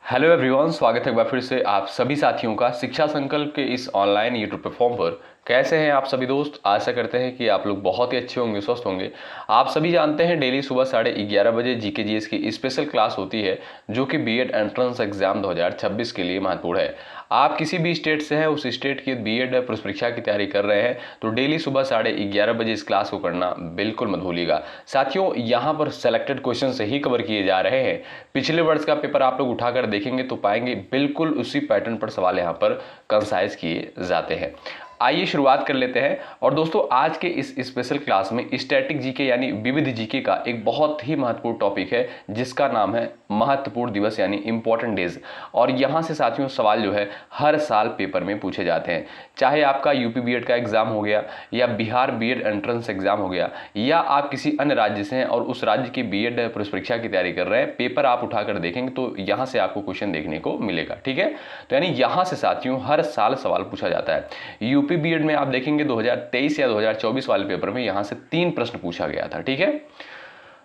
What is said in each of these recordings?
Hello everyone, स्वागत है एक बार फिर से आप सभी साथियों का शिक्षा संकल्प के इस ऑनलाइन यूट्यूब प्लेटफॉर्म पर। कैसे हैं आप सभी दोस्त? आशा करते हैं कि आप लोग बहुत ही अच्छे होंगे, स्वस्थ होंगे। आप सभी जानते हैं डेली सुबह 11:30 बजे जीके जीएस की स्पेशल क्लास होती है जो कि बीएड एंट्रेंस एग्जाम 2026 के लिए महत्वपूर्ण है। आप किसी भी स्टेट से हैं, उस स्टेट की बीएड पुरुष परीक्षा की तैयारी कर रहे हैं तो डेली सुबह 11:30 बजे इस क्लास को करना बिल्कुल मत भूलिएगा। साथियों, यहाँ पर सेलेक्टेड क्वेश्चन से ही कवर किए जा रहे हैं। पिछले वर्ष का पेपर आप लोग उठाकर देखेंगे तो पाएंगे बिल्कुल उसी पैटर्न पर सवाल यहाँ पर कंसाइज किए जाते हैं। आइए शुरुआत कर लेते हैं। और दोस्तों, आज के इस स्पेशल क्लास में स्टैटिक जीके यानी विविध जीके का एक बहुत ही महत्वपूर्ण टॉपिक है जिसका नाम है महत्वपूर्ण दिवस यानी इंपॉर्टेंट डेज। और यहाँ से साथियों सवाल जो है हर साल पेपर में पूछे जाते हैं, चाहे आपका यूपी बीएड का एग्जाम हो गया या बिहार बीएड एंट्रेंस एग्जाम हो गया या आप किसी अन्य राज्य से हैं और उस राज्य की बीएड पुरुष परीक्षा की तैयारी कर रहे हैं। पेपर आप उठाकर देखेंगे तो यहाँ से आपको क्वेश्चन देखने को मिलेगा। ठीक है, तो यानी यहाँ से साथियों हर साल सवाल पूछा जाता है। यूपी बीएड में आप देखेंगे 2023 या 2024 वाले पेपर में यहाँ से 3 प्रश्न पूछा गया था। ठीक है,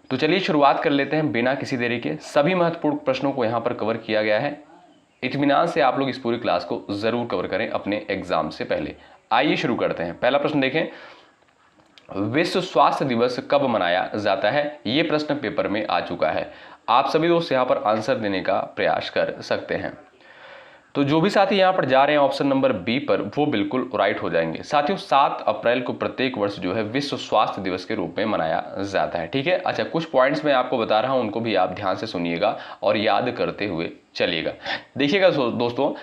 तो चलिए शुरुआत कर लेते हैं बिना किसी देरी के। सभी महत्वपूर्ण प्रश्नों को यहाँ पर कवर किया गया है। इत्मीनान से आप लोग इस पूरी क्लास को जरूर कवर करें अपने एग्जाम से पहले। आइए शुरू करते हैं। पहला प्रश्न देखें, विश्व स्वास्थ्य दिवस कब मनाया जाता है? यह प्रश्न पेपर में आ चुका है। आप सभी दोस्त यहाँ पर आंसर देने का प्रयास कर सकते हैं। तो जो भी साथी यहाँ पर जा रहे हैं ऑप्शन नंबर बी पर, वो बिल्कुल राइट हो जाएंगे। साथियों, 7 अप्रैल को प्रत्येक वर्ष जो है विश्व स्वास्थ्य दिवस के रूप में मनाया जाता है। ठीक है, अच्छा कुछ पॉइंट्स मैं आपको बता रहा हूं, उनको भी आप ध्यान से सुनिएगा और याद करते हुए चलिएगा। देखिएगा दोस्तों,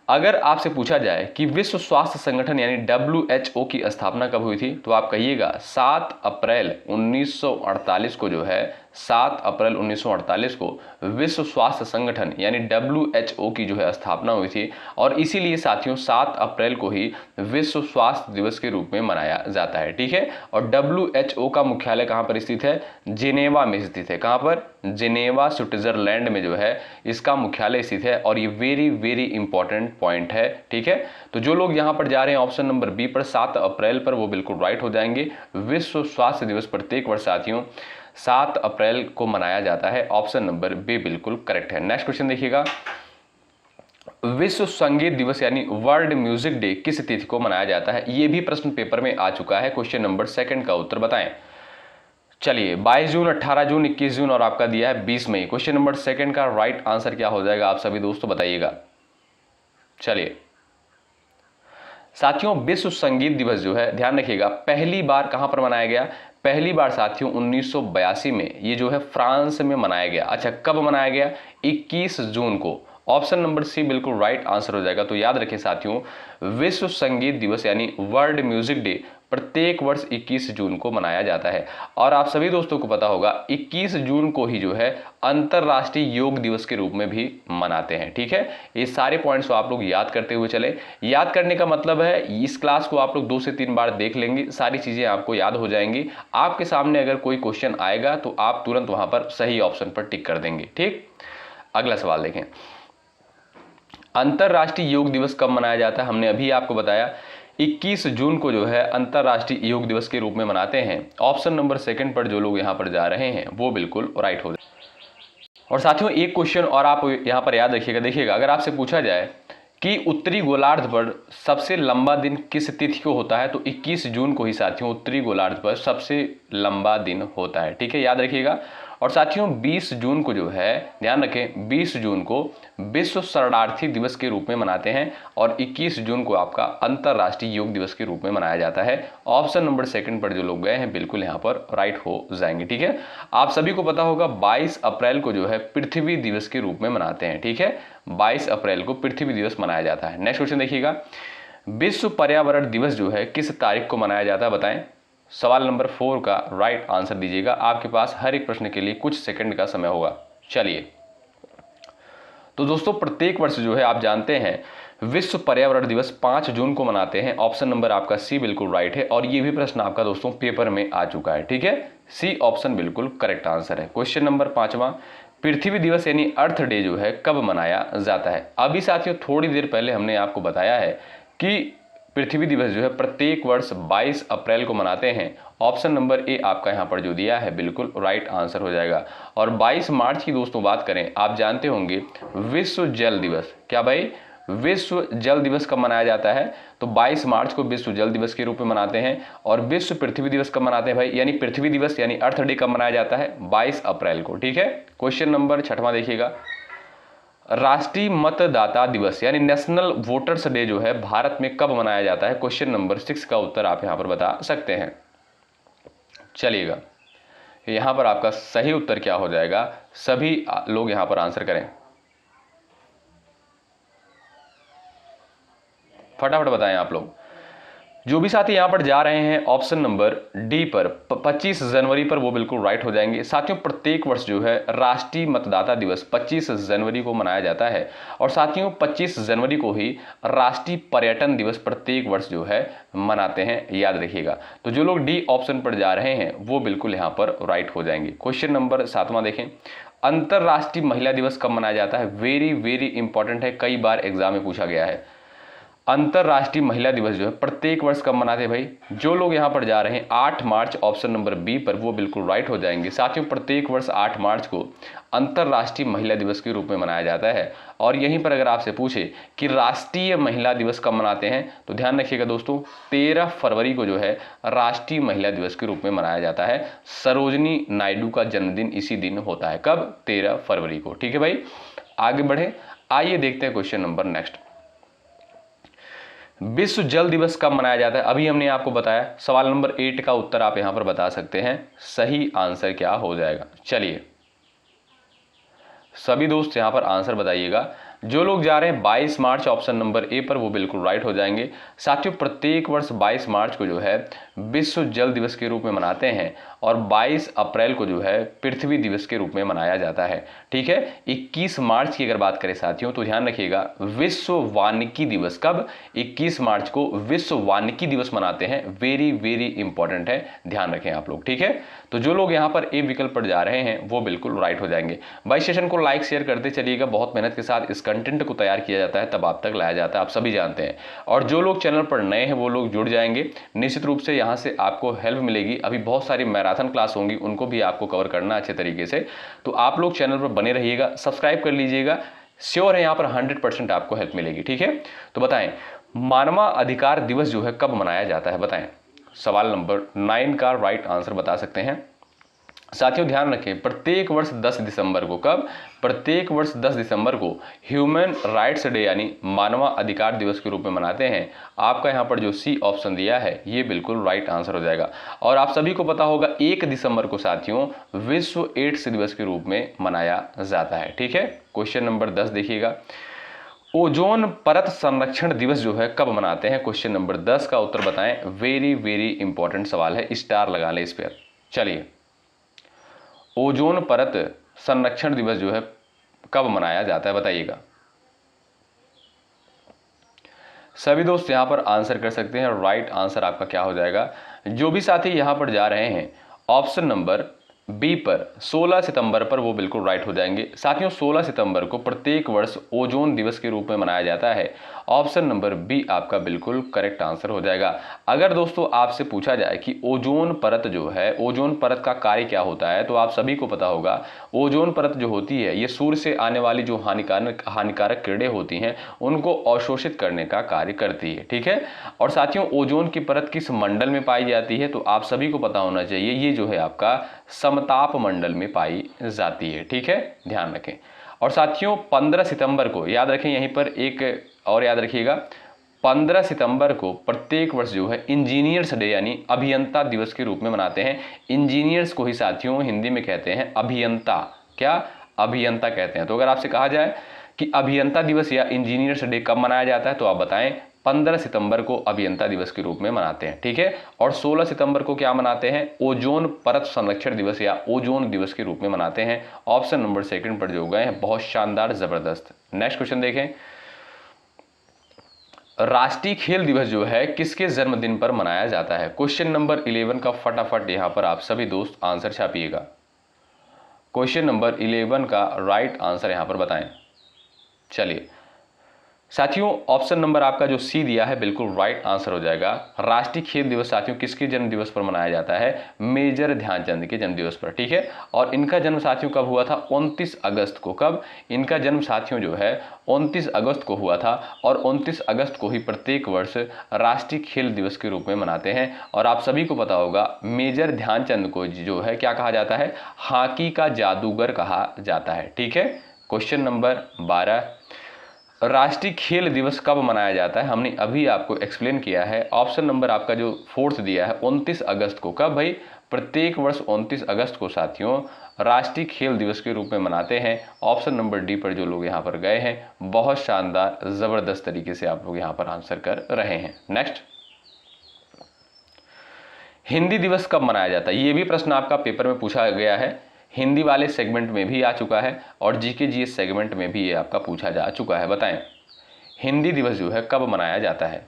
अगर आपसे पूछा जाए कि विश्व स्वास्थ्य संगठन यानी WHO की स्थापना कब हुई थी तो आप कहिएगा 7 अप्रैल 1948 को जो है 7 अप्रैल 1948 को विश्व स्वास्थ्य संगठन यानी WHO की जो है स्थापना हुई थी। और इसीलिए साथियों 7 अप्रैल को ही विश्व स्वास्थ्य दिवस के रूप में मनाया जाता है। ठीक है, और WHO का मुख्यालय कहाँ पर स्थित है? जिनेवा में स्थित है। कहाँ पर? जिनेवा, स्विट्जरलैंड में जो है इसका मुख्यालय स्थित है। और ये वेरी वेरी इंपॉर्टेंट पॉइंट है। ठीक है, तो जो लोग यहाँ पर जा रहे हैं ऑप्शन नंबर बी पर 7 अप्रैल पर, वो बिल्कुल राइट हो जाएंगे। विश्व स्वास्थ्य दिवस प्रत्येक वर्ष साथियों 7 अप्रैल को मनाया जाता है। ऑप्शन नंबर बी बिल्कुल करेक्ट है। नेक्स्ट क्वेश्चन देखिएगा, विश्व संगीत दिवस यानी वर्ल्ड म्यूजिक डे किस तिथि को मनाया जाता है? यह भी प्रश्न पेपर में आ चुका है। क्वेश्चन नंबर 2 का उत्तर बताएं। चलिए, 22 जून, 18 जून, 21 जून और आपका दिया है 20 मई। क्वेश्चन नंबर 2 का राइट आंसर क्या हो जाएगा आप सभी दोस्तों बताइएगा। चलिए साथियों, विश्व संगीत दिवस जो है ध्यान रखिएगा पहली बार कहां पर मनाया गया? पहली बार साथियों 1982 में ये जो है फ्रांस में मनाया गया। अच्छा, कब मनाया गया? 21 जून को। ऑप्शन नंबर सी बिल्कुल राइट आंसर हो जाएगा। तो याद रखें साथियों, विश्व संगीत दिवस यानी वर्ल्ड म्यूजिक डे प्रत्येक वर्ष 21 जून को मनाया जाता है। और आप सभी दोस्तों को पता होगा 21 जून को ही जो है अंतरराष्ट्रीय योग दिवस के रूप में भी मनाते हैं। ठीक है, ये सारे पॉइंट्स आप लोग याद करते हुए चले। याद करने का मतलब है इस क्लास को आप लोग 2 से 3 बार देख लेंगे, सारी चीजें आपको याद हो जाएंगी। आपके सामने अगर कोई क्वेश्चन आएगा तो आप तुरंत वहां पर सही ऑप्शन पर टिक कर देंगे। ठीक, अगला सवाल देखें, अंतरराष्ट्रीय योग दिवस कब मनाया जाता है? हमने अभी आपको बताया 21 जून को जो है अंतरराष्ट्रीय योग दिवस के रूप में मनाते हैं। ऑप्शन नंबर 2 पर जो लोग यहां पर जा रहे हैं वो बिल्कुल राइट हो जाए। और साथियों एक क्वेश्चन और आप यहां पर याद रखिएगा। देखिएगा, अगर आपसे पूछा जाए कि उत्तरी गोलार्ध पर सबसे लंबा दिन किस तिथि को होता है तो 21 जून को ही साथियों उत्तरी गोलार्ध पर सबसे लंबा दिन होता है। ठीक है, याद रखिएगा। और साथियों 20 जून को जो है ध्यान रखें 20 जून को विश्व शरणार्थी दिवस के रूप में मनाते हैं। और 21 जून को आपका अंतरराष्ट्रीय योग दिवस के रूप में मनाया जाता है। ऑप्शन नंबर 2 पर जो लोग गए हैं बिल्कुल यहाँ पर राइट हो जाएंगे। ठीक है, आप सभी को पता होगा 22 अप्रैल को जो है पृथ्वी दिवस के रूप में मनाते हैं। ठीक है, 22 अप्रैल को पृथ्वी दिवस मनाया जाता है। नेक्स्ट क्वेश्चन देखिएगा, विश्व पर्यावरण दिवस जो है किस तारीख को मनाया जाता है बताएं? सवाल नंबर 4 का राइट आंसर दीजिएगा। आपके पास हर एक प्रश्न के लिए कुछ सेकंड का समय होगा। चलिए, तो दोस्तों प्रत्येक वर्ष जो है आप जानते हैं विश्व पर्यावरण दिवस 5 जून को मनाते हैं। ऑप्शन नंबर आपका सी बिल्कुल राइट है। और ये भी प्रश्न आपका दोस्तों पेपर में आ चुका है। ठीक है, सी ऑप्शन बिल्कुल करेक्ट आंसर है। क्वेश्चन नंबर 5वां, पृथ्वी दिवस यानी अर्थ डे जो है कब मनाया जाता है? अभी साथियों थोड़ी देर पहले हमने आपको बताया है कि पृथ्वी दिवस जो है प्रत्येक वर्ष 22 अप्रैल को मनाते हैं। ऑप्शन नंबर ए आपका यहाँ पर जो दिया है बिल्कुल राइट आंसर हो जाएगा। और 22 मार्च की दोस्तों बात करें, आप जानते होंगे विश्व जल दिवस, क्या भाई, विश्व जल दिवस कब मनाया जाता है? तो 22 मार्च को विश्व जल दिवस के रूप में मनाते हैं। और विश्व पृथ्वी दिवस कब मनाते हैं भाई, यानी पृथ्वी दिवस यानी अर्थ डे कब मनाया जाता है? 22 अप्रैल को। ठीक है, क्वेश्चन नंबर 6वां देखिएगा, राष्ट्रीय मतदाता दिवस यानी नेशनल वोटर्स डे जो है भारत में कब मनाया जाता है? क्वेश्चन नंबर 6 का उत्तर आप यहां पर बता सकते हैं। चलिएगा, यहां पर आपका सही उत्तर क्या हो जाएगा, सभी लोग यहां पर आंसर करें, फटाफट बताएं आप लोग। जो भी साथी यहां पर जा रहे हैं ऑप्शन नंबर डी पर 25 जनवरी पर, वो बिल्कुल राइट हो जाएंगे। साथियों, प्रत्येक वर्ष जो है राष्ट्रीय मतदाता दिवस 25 जनवरी को मनाया जाता है। और साथियों 25 जनवरी को ही राष्ट्रीय पर्यटन दिवस प्रत्येक वर्ष जो है मनाते हैं, याद रखिएगा। तो जो लोग डी ऑप्शन पर जा रहे हैं वो बिल्कुल यहाँ पर राइट हो जाएंगे। क्वेश्चन नंबर 7वां देखें, अंतर्राष्ट्रीय महिला दिवस कब मनाया जाता है? वेरी वेरी इंपॉर्टेंट है, कई बार एग्जाम में पूछा गया है। अंतर्राष्ट्रीय महिला दिवस जो है प्रत्येक वर्ष कब मनाते हैं भाई? जो लोग यहां पर जा रहे हैं 8 मार्च ऑप्शन नंबर बी पर, वो बिल्कुल राइट हो जाएंगे। साथियों, प्रत्येक वर्ष 8 मार्च को अंतर्राष्ट्रीय महिला दिवस के रूप में मनाया जाता है। और यहीं पर अगर आपसे पूछे कि राष्ट्रीय महिला दिवस कब मनाते हैं, तो ध्यान रखिएगा दोस्तों, 13 फरवरी को जो है राष्ट्रीय महिला दिवस के रूप में मनाया जाता है। सरोजनी नायडू का जन्मदिन इसी दिन होता है। कब? 13 फरवरी को। ठीक है भाई, आगे बढ़े, आइए देखते हैं क्वेश्चन नंबर नेक्स्ट। विश्व जल दिवस कब मनाया जाता है? अभी हमने आपको बताया। सवाल नंबर 8 का उत्तर आप यहां पर बता सकते हैं, सही आंसर क्या हो जाएगा। चलिए सभी दोस्त यहां पर आंसर बताइएगा। जो लोग जा रहे हैं 22 मार्च ऑप्शन नंबर ए पर, वो बिल्कुल राइट हो जाएंगे। साथियों, प्रत्येक वर्ष 22 मार्च को जो है विश्व जल दिवस के रूप में मनाते हैं और 22 अप्रैल को जो है पृथ्वी दिवस के रूप में मनाया जाता है। ठीक है, 21 मार्च की अगर बात करें साथियों, तो ध्यान रखिएगा विश्व वानिकी दिवस, कब? 21 मार्च को विश्व वानिकी दिवस मनाते हैं। वेरी वेरी इंपॉर्टेंट है, ध्यान रखें आप लोग। ठीक है, तो जो लोग यहाँ पर ए विकल्प पर जा रहे हैं वो बिल्कुल राइट हो जाएंगे। भाई सेशन को लाइक शेयर करते चलिएगा, बहुत मेहनत के साथ इस कंटेंट को तैयार किया जाता है, तब आप तक लाया जाता है, आप सभी जानते हैं। और जो लोग चैनल पर नए हैं वो लोग जुड़ जाएंगे, निश्चित रूप से यहाँ से आपको हेल्प मिलेगी। अभी बहुत सारी मैराथन क्लास होंगी, उनको भी आपको कवर करना अच्छे तरीके से, तो आप लोग चैनल पर बने रहिएगा, सब्सक्राइब कर लीजिएगा। श्योर है यहाँ पर 100% आपको हेल्प मिलेगी। ठीक है, तो बताएं मानवाधिकार दिवस जो है कब मनाया जाता है? बताएं। सवाल नंबर 9 का राइट आंसर बता सकते हैं। साथियों ध्यान रखें, प्रत्येक वर्ष 10 दिसंबर को, कब? प्रत्येक वर्ष 10 दिसंबर को ह्यूमन राइट्स डे यानी मानवाधिकार दिवस के रूप में मनाते हैं। आपका यहां पर जो सी ऑप्शन दिया है ये बिल्कुल राइट आंसर हो जाएगा। और आप सभी को पता होगा 1 दिसंबर को साथियों विश्व एड्स दिवस के रूप में मनाया जाता है। ठीक है, क्वेश्चन नंबर 10 देखिएगा, ओजोन परत संरक्षण दिवस जो है कब मनाते हैं? क्वेश्चन नंबर 10 का उत्तर बताएं। वेरी वेरी इंपॉर्टेंट सवाल है, स्टार लगा ले इस पर। चलिए, ओजोन परत संरक्षण दिवस जो है कब मनाया जाता है, बताइएगा। सभी दोस्त यहां पर आंसर कर सकते हैं। राइट आंसर आपका क्या हो जाएगा? जो भी साथी यहां पर जा रहे हैं ऑप्शन नंबर बी पर 16 सितंबर पर, वो बिल्कुल राइट हो जाएंगे। साथियों 16 सितंबर को प्रत्येक वर्ष ओजोन दिवस के रूप में मनाया जाता है। ऑप्शन नंबर बी आपका बिल्कुल करेक्ट आंसर हो जाएगा। अगर दोस्तों आपसे पूछा जाए कि ओजोन परत जो है, ओजोन परत का कार्य क्या होता है, तो आप सभी को पता होगा ओजोन परत जो होती है ये सूर्य से आने वाली जो हानिकारक किरणें होती हैं उनको अवशोषित करने का कार्य करती है। ठीक है, और साथियों ओजोन की परत किस मंडल में पाई जाती है, तो आप सभी को पता होना चाहिए, ये जो है आपका समताप मंडल में पाई जाती है। ठीक है, ध्यान रखें। और साथियों 15 सितंबर को याद रखें, यहीं पर एक और याद रखिएगा, 15 सितंबर को प्रत्येक वर्ष जो है इंजीनियर्स डे यानी अभियंता दिवस के रूप में मनाते हैं। इंजीनियर्स को ही साथियों हिंदी में कहते हैं अभियंता, क्या? अभियंता कहते हैं। तो अगर आपसे कहा जाए कि अभियंता दिवस या इंजीनियर्स डे कब मनाया जाता है, तो आप बताएं 15 सितंबर को अभियंता दिवस के रूप में मनाते हैं। ठीक है, और 16 सितंबर को क्या मनाते हैं? ओजोन परत संरक्षण दिवस या ओजोन दिवस के रूप में मनाते हैं। ऑप्शन नंबर 2 पर जो गए हैं, बहुत शानदार, जबरदस्त। नेक्स्ट क्वेश्चन देखें, राष्ट्रीय खेल दिवस जो है किसके जन्मदिन पर मनाया जाता है? क्वेश्चन नंबर 11 का फटाफट यहां पर आप सभी दोस्त आंसर छापिएगा। क्वेश्चन नंबर 11 का राइट आंसर यहां पर बताएं। चलिए, साथियों ऑप्शन नंबर आपका जो सी दिया है बिल्कुल राइट आंसर हो जाएगा। राष्ट्रीय खेल दिवस साथियों किसके जन्म दिवस पर मनाया जाता है? मेजर ध्यानचंद के जन्म दिवस पर, ठीक है। और इनका जन्म साथियों कब हुआ था? 29 अगस्त को। कब? इनका जन्म साथियों जो है 29 अगस्त को हुआ था, और 29 अगस्त को ही प्रत्येक वर्ष राष्ट्रीय खेल दिवस के रूप में मनाते हैं। और आप सभी को पता होगा मेजर ध्यानचंद को जो है क्या कहा जाता है? हॉकी का जादूगर कहा जाता है, ठीक है। क्वेश्चन नंबर 12, राष्ट्रीय खेल दिवस कब मनाया जाता है? हमने अभी आपको एक्सप्लेन किया है। ऑप्शन नंबर आपका जो फोर्थ दिया है 29 अगस्त को। कब भाई? प्रत्येक वर्ष 29 अगस्त को साथियों राष्ट्रीय खेल दिवस के रूप में मनाते हैं। ऑप्शन नंबर डी पर जो लोग यहाँ पर गए हैं, बहुत शानदार जबरदस्त तरीके से आप लोग यहाँ पर आंसर कर रहे हैं। नेक्स्ट, हिंदी दिवस कब मनाया जाता है? ये भी प्रश्न आपका पेपर में पूछा गया है, हिंदी वाले सेगमेंट में भी आ चुका है और जीके जीएस सेगमेंट में भी ये आपका पूछा जा चुका है। बताएं हिंदी दिवस जो है कब मनाया जाता है?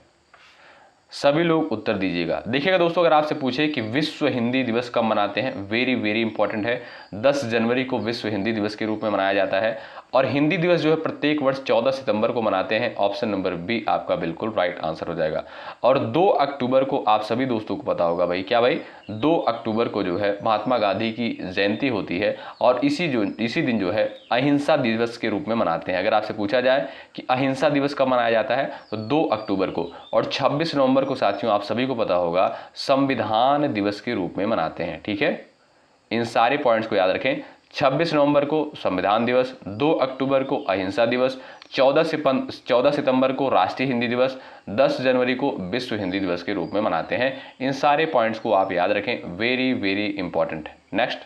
सभी लोग उत्तर दीजिएगा। देखिएगा दोस्तों, अगर आपसे पूछे कि विश्व हिंदी दिवस कब मनाते हैं, वेरी वेरी इंपॉर्टेंट है। 10 जनवरी को विश्व हिंदी दिवस के रूप में मनाया जाता है, और हिंदी दिवस जो है प्रत्येक वर्ष 14 सितंबर को मनाते हैं। ऑप्शन नंबर बी आपका बिल्कुल राइट आंसर हो जाएगा। और 2 अक्टूबर को आप सभी दोस्तों को पता होगा भाई, क्या भाई? 2 अक्टूबर को जो है महात्मा गांधी की जयंती होती है, और इसी दिन जो है अहिंसा दिवस के रूप में मनाते हैं। अगर आपसे पूछा जाए कि अहिंसा दिवस कब मनाया जाता है, तो 2 अक्टूबर को। और 26 नवंबर को साथियों आप सभी को पता होगा संविधान दिवस के रूप में मनाते हैं, ठीक है। इन सारे पॉइंट्स को याद रखें। 26 नवंबर को संविधान दिवस, 2 अक्टूबर को अहिंसा दिवस, 14 सितंबर को राष्ट्रीय हिंदी दिवस, 10 जनवरी को विश्व हिंदी दिवस के रूप में मनाते हैं। इन सारे पॉइंट्स को आप याद रखें, वेरी वेरी इंपॉर्टेंट है। नेक्स्ट,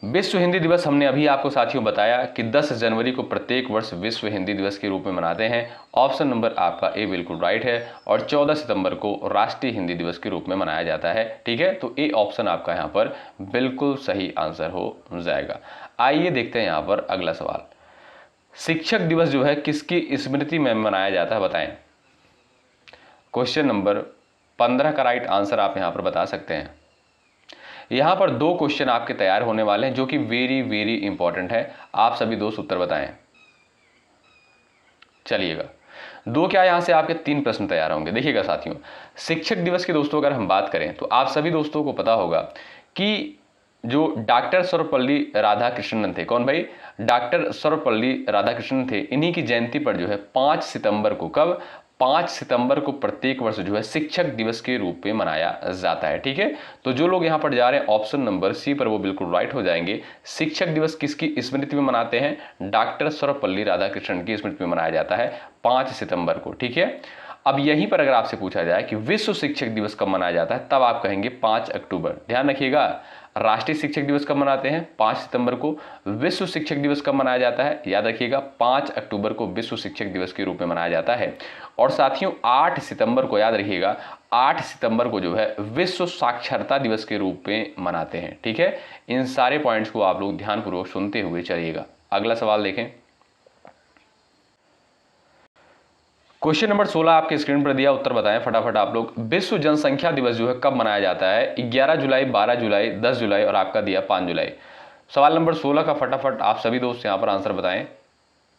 विश्व हिंदी दिवस हमने अभी आपको साथियों बताया कि 10 जनवरी को प्रत्येक वर्ष विश्व हिंदी दिवस के रूप में मनाते हैं। ऑप्शन नंबर आपका ए बिल्कुल राइट है, और 14 सितंबर को राष्ट्रीय हिंदी दिवस के रूप में मनाया जाता है, ठीक है। तो ए ऑप्शन आपका यहाँ पर बिल्कुल सही आंसर हो जाएगा। आइए देखते हैं यहाँ पर अगला सवाल। शिक्षक दिवस जो है किसकी स्मृति में मनाया जाता है? बताएं। क्वेश्चन नंबर 15 का राइट आंसर आप यहाँ पर बता सकते हैं। यहां पर 2 क्वेश्चन आपके तैयार होने वाले हैं जो कि वेरी वेरी इंपॉर्टेंट है। आप सभी दोस्त उत्तर बताएं। चलिएगा, 2 क्या यहां से आपके 3 प्रश्न तैयार होंगे। देखिएगा साथियों, शिक्षक दिवस की दोस्तों अगर हम बात करें तो आप सभी दोस्तों को पता होगा कि जो डॉक्टर सर्वपल्ली राधाकृष्णन थे, कौन भाई? डॉक्टर सर्वपल्ली राधाकृष्णन थे। इन्हीं की जयंती पर जो है 5 सितंबर को, कब? 5 सितंबर को प्रत्येक वर्ष जो है शिक्षक दिवस के रूप में मनाया जाता है, ठीक है। तो जो लोग यहां पर जा रहे हैं ऑप्शन नंबर सी पर, वो बिल्कुल राइट हो जाएंगे। शिक्षक दिवस किसकी स्मृति में मनाते हैं? डॉक्टर सर्वपल्ली राधाकृष्णन की स्मृति में मनाया जाता है 5 सितंबर को, ठीक है। अब यहीं पर अगर आपसे पूछा जाए कि विश्व शिक्षक दिवस कब मनाया जाता है, तब आप कहेंगे 5 अक्टूबर। ध्यान रखिएगा, राष्ट्रीय शिक्षक दिवस कब मनाते हैं? 5 सितंबर को। विश्व शिक्षक दिवस कब मनाया जाता है? याद रखिएगा 5 अक्टूबर को विश्व शिक्षक दिवस के रूप में मनाया जाता है। और साथियों 8 सितंबर को, याद रखिएगा 8 सितंबर को जो है विश्व साक्षरता दिवस के रूप में मनाते हैं, ठीक है। इन सारे पॉइंट्स को आप लोग ध्यानपूर्वक सुनते हुए चलिएगा। अगला सवाल देखें। क्वेश्चन नंबर 16 आपके स्क्रीन पर दिया, उत्तर बताएं फटाफट आप लोग। विश्व जनसंख्या दिवस जो है कब मनाया जाता है? 11 जुलाई, 12 जुलाई, 10 जुलाई और आपका दिया 5 जुलाई। सवाल नंबर 16 का फटाफट आप सभी दोस्त यहां पर आंसर बताएं।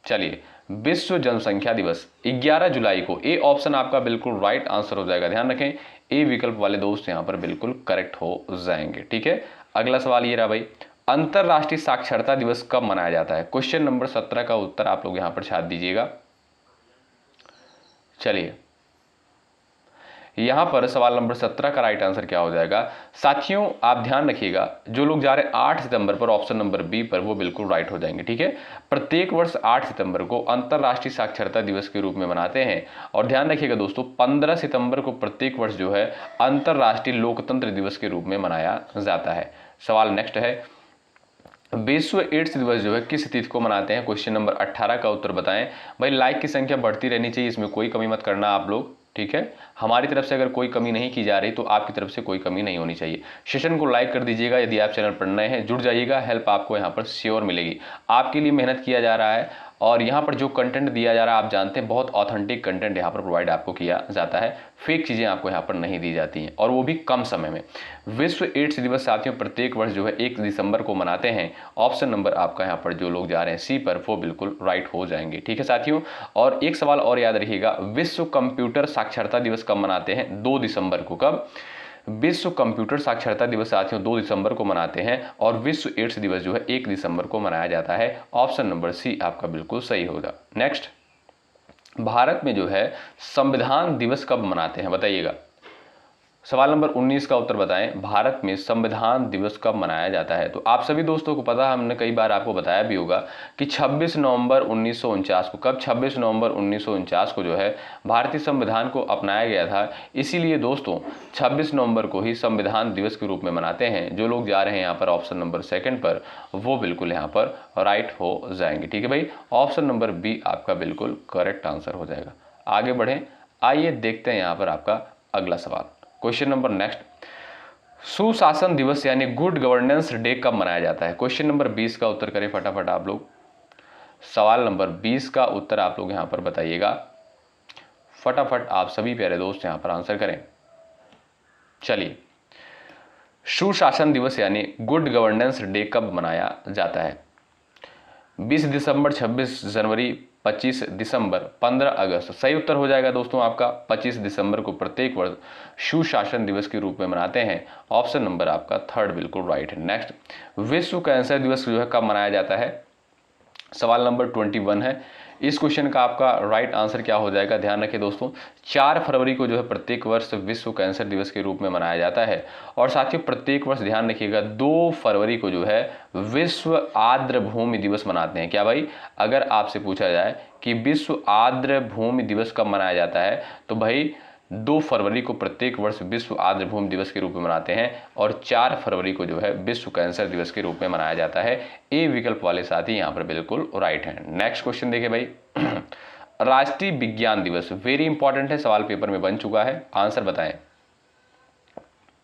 चलिए, विश्व जनसंख्या दिवस 11 जुलाई को। ए ऑप्शन आपका बिल्कुल राइट आंसर हो जाएगा। ध्यान रखें, ए विकल्प वाले दोस्त यहां पर बिल्कुल करेक्ट हो जाएंगे, ठीक है। अगला सवाल ये रहा भाई, अंतरराष्ट्रीय साक्षरता दिवस कब मनाया जाता है? क्वेश्चन नंबर 17 का उत्तर आप लोग यहां पर छाप दीजिएगा। चलिए, यहां पर सवाल नंबर 17 का राइट आंसर क्या हो जाएगा? साथियों आप ध्यान रखिएगा, जो लोग जा रहे हैं 8 सितंबर पर, ऑप्शन नंबर बी पर, वो बिल्कुल राइट हो जाएंगे, ठीक है। प्रत्येक वर्ष 8 सितंबर को अंतरराष्ट्रीय साक्षरता दिवस के रूप में मनाते हैं। और ध्यान रखिएगा दोस्तों, 15 सितंबर को प्रत्येक वर्ष जो है अंतरराष्ट्रीय लोकतंत्र दिवस के रूप में मनाया जाता है। सवाल नेक्स्ट है, विश्व एड्स दिवस जो है किस तिथि को मनाते हैं? क्वेश्चन नंबर 18 का उत्तर बताएं। भाई लाइक की संख्या बढ़ती रहनी चाहिए, इसमें कोई कमी मत करना आप लोग, ठीक है। हमारी तरफ से अगर कोई कमी नहीं की जा रही तो आपकी तरफ से कोई कमी नहीं होनी चाहिए। सेशन को लाइक कर दीजिएगा। यदि आप चैनल पर नए हैं जुड़ जाइएगा, हेल्प आपको यहाँ पर श्योर मिलेगी। आपके लिए मेहनत किया जा रहा है और यहाँ पर जो कंटेंट दिया जा रहा है आप जानते हैं बहुत ऑथेंटिक कंटेंट यहाँ पर प्रोवाइड आपको किया जाता है, फेक चीज़ें आपको यहाँ पर नहीं दी जाती हैं और वो भी कम समय में। विश्व एड्स दिवस साथियों प्रत्येक वर्ष जो है 1 दिसंबर को मनाते हैं। ऑप्शन नंबर आपका यहाँ पर जो लोग जा रहे हैं सी पर वो बिल्कुल राइट हो जाएंगे। ठीक है साथियों, और एक सवाल और याद रखिएगा, विश्व कंप्यूटर साक्षरता दिवस कब मनाते हैं? 2 दिसंबर को। कब? विश्व कंप्यूटर साक्षरता दिवस साथियों 2 दिसंबर को मनाते हैं और विश्व एड्स दिवस जो है 1 दिसंबर को मनाया जाता है। ऑप्शन नंबर सी आपका बिल्कुल सही होगा। नेक्स्ट, भारत में जो है संविधान दिवस कब मनाते हैं बताइएगा। सवाल नंबर 19 का उत्तर बताएं, भारत में संविधान दिवस कब मनाया जाता है? तो आप सभी दोस्तों को पता है, हमने कई बार आपको बताया भी होगा कि 26 नवंबर 1949 को, कब? 26 नवंबर 1949 को जो है भारतीय संविधान को अपनाया गया था। इसीलिए दोस्तों 26 नवंबर को ही संविधान दिवस के रूप में मनाते हैं। जो लोग जा रहे हैं यहाँ पर ऑप्शन नंबर सेकंड पर, वो बिल्कुल यहाँ पर राइट हो जाएंगे। ठीक है भाई, ऑप्शन नंबर बी आपका बिल्कुल करेक्ट आंसर हो जाएगा। आगे बढ़ें, आइए देखते हैं यहाँ पर आपका अगला सवाल। क्वेश्चन नंबर नेक्स्ट, सुशासन दिवस यानी गुड गवर्नेंस डे कब मनाया जाता है? क्वेश्चन नंबर 20 का उत्तर करें फटाफट आप लोग। सवाल नंबर 20 का उत्तर आप लोग यहां पर बताइएगा फटाफट, आप सभी प्यारे दोस्त यहां पर आंसर करें। चलिए, सुशासन दिवस यानी गुड गवर्नेंस डे कब मनाया जाता है? 20 दिसंबर, 26 जनवरी, 25 दिसंबर, 15 अगस्त। सही उत्तर हो जाएगा दोस्तों आपका 25 दिसंबर को प्रत्येक वर्ष सुशासन दिवस के रूप में मनाते हैं। ऑप्शन नंबर आपका थर्ड बिल्कुल राइट है। नेक्स्ट, विश्व कैंसर दिवस जो है कब मनाया जाता है? सवाल नंबर 21 है। इस क्वेश्चन का आपका राइट आंसर क्या हो जाएगा? ध्यान रखिए दोस्तों, 4 फरवरी को जो है प्रत्येक वर्ष विश्व कैंसर दिवस के रूप में मनाया जाता है। और साथियों प्रत्येक वर्ष ध्यान रखिएगा 2 फरवरी को जो है विश्व आर्द्र भूमि दिवस मनाते हैं। क्या भाई, अगर आपसे पूछा जाए कि विश्व आर्द्र भूमि दिवस कब मनाया जाता है, तो भाई 2 फरवरी को प्रत्येक वर्ष विश्व आर्द्र भूमि दिवस के रूप में मनाते हैं और 4 फरवरी को जो है विश्व कैंसर दिवस के रूप में मनाया जाता है। ए विकल्प वाले साथी यहाँ पर बिल्कुल राइट हैं। नेक्स्ट क्वेश्चन देखिए भाई, राष्ट्रीय विज्ञान दिवस वेरी इंपॉर्टेंट है, सवाल पेपर में बन चुका है, आंसर बताएं।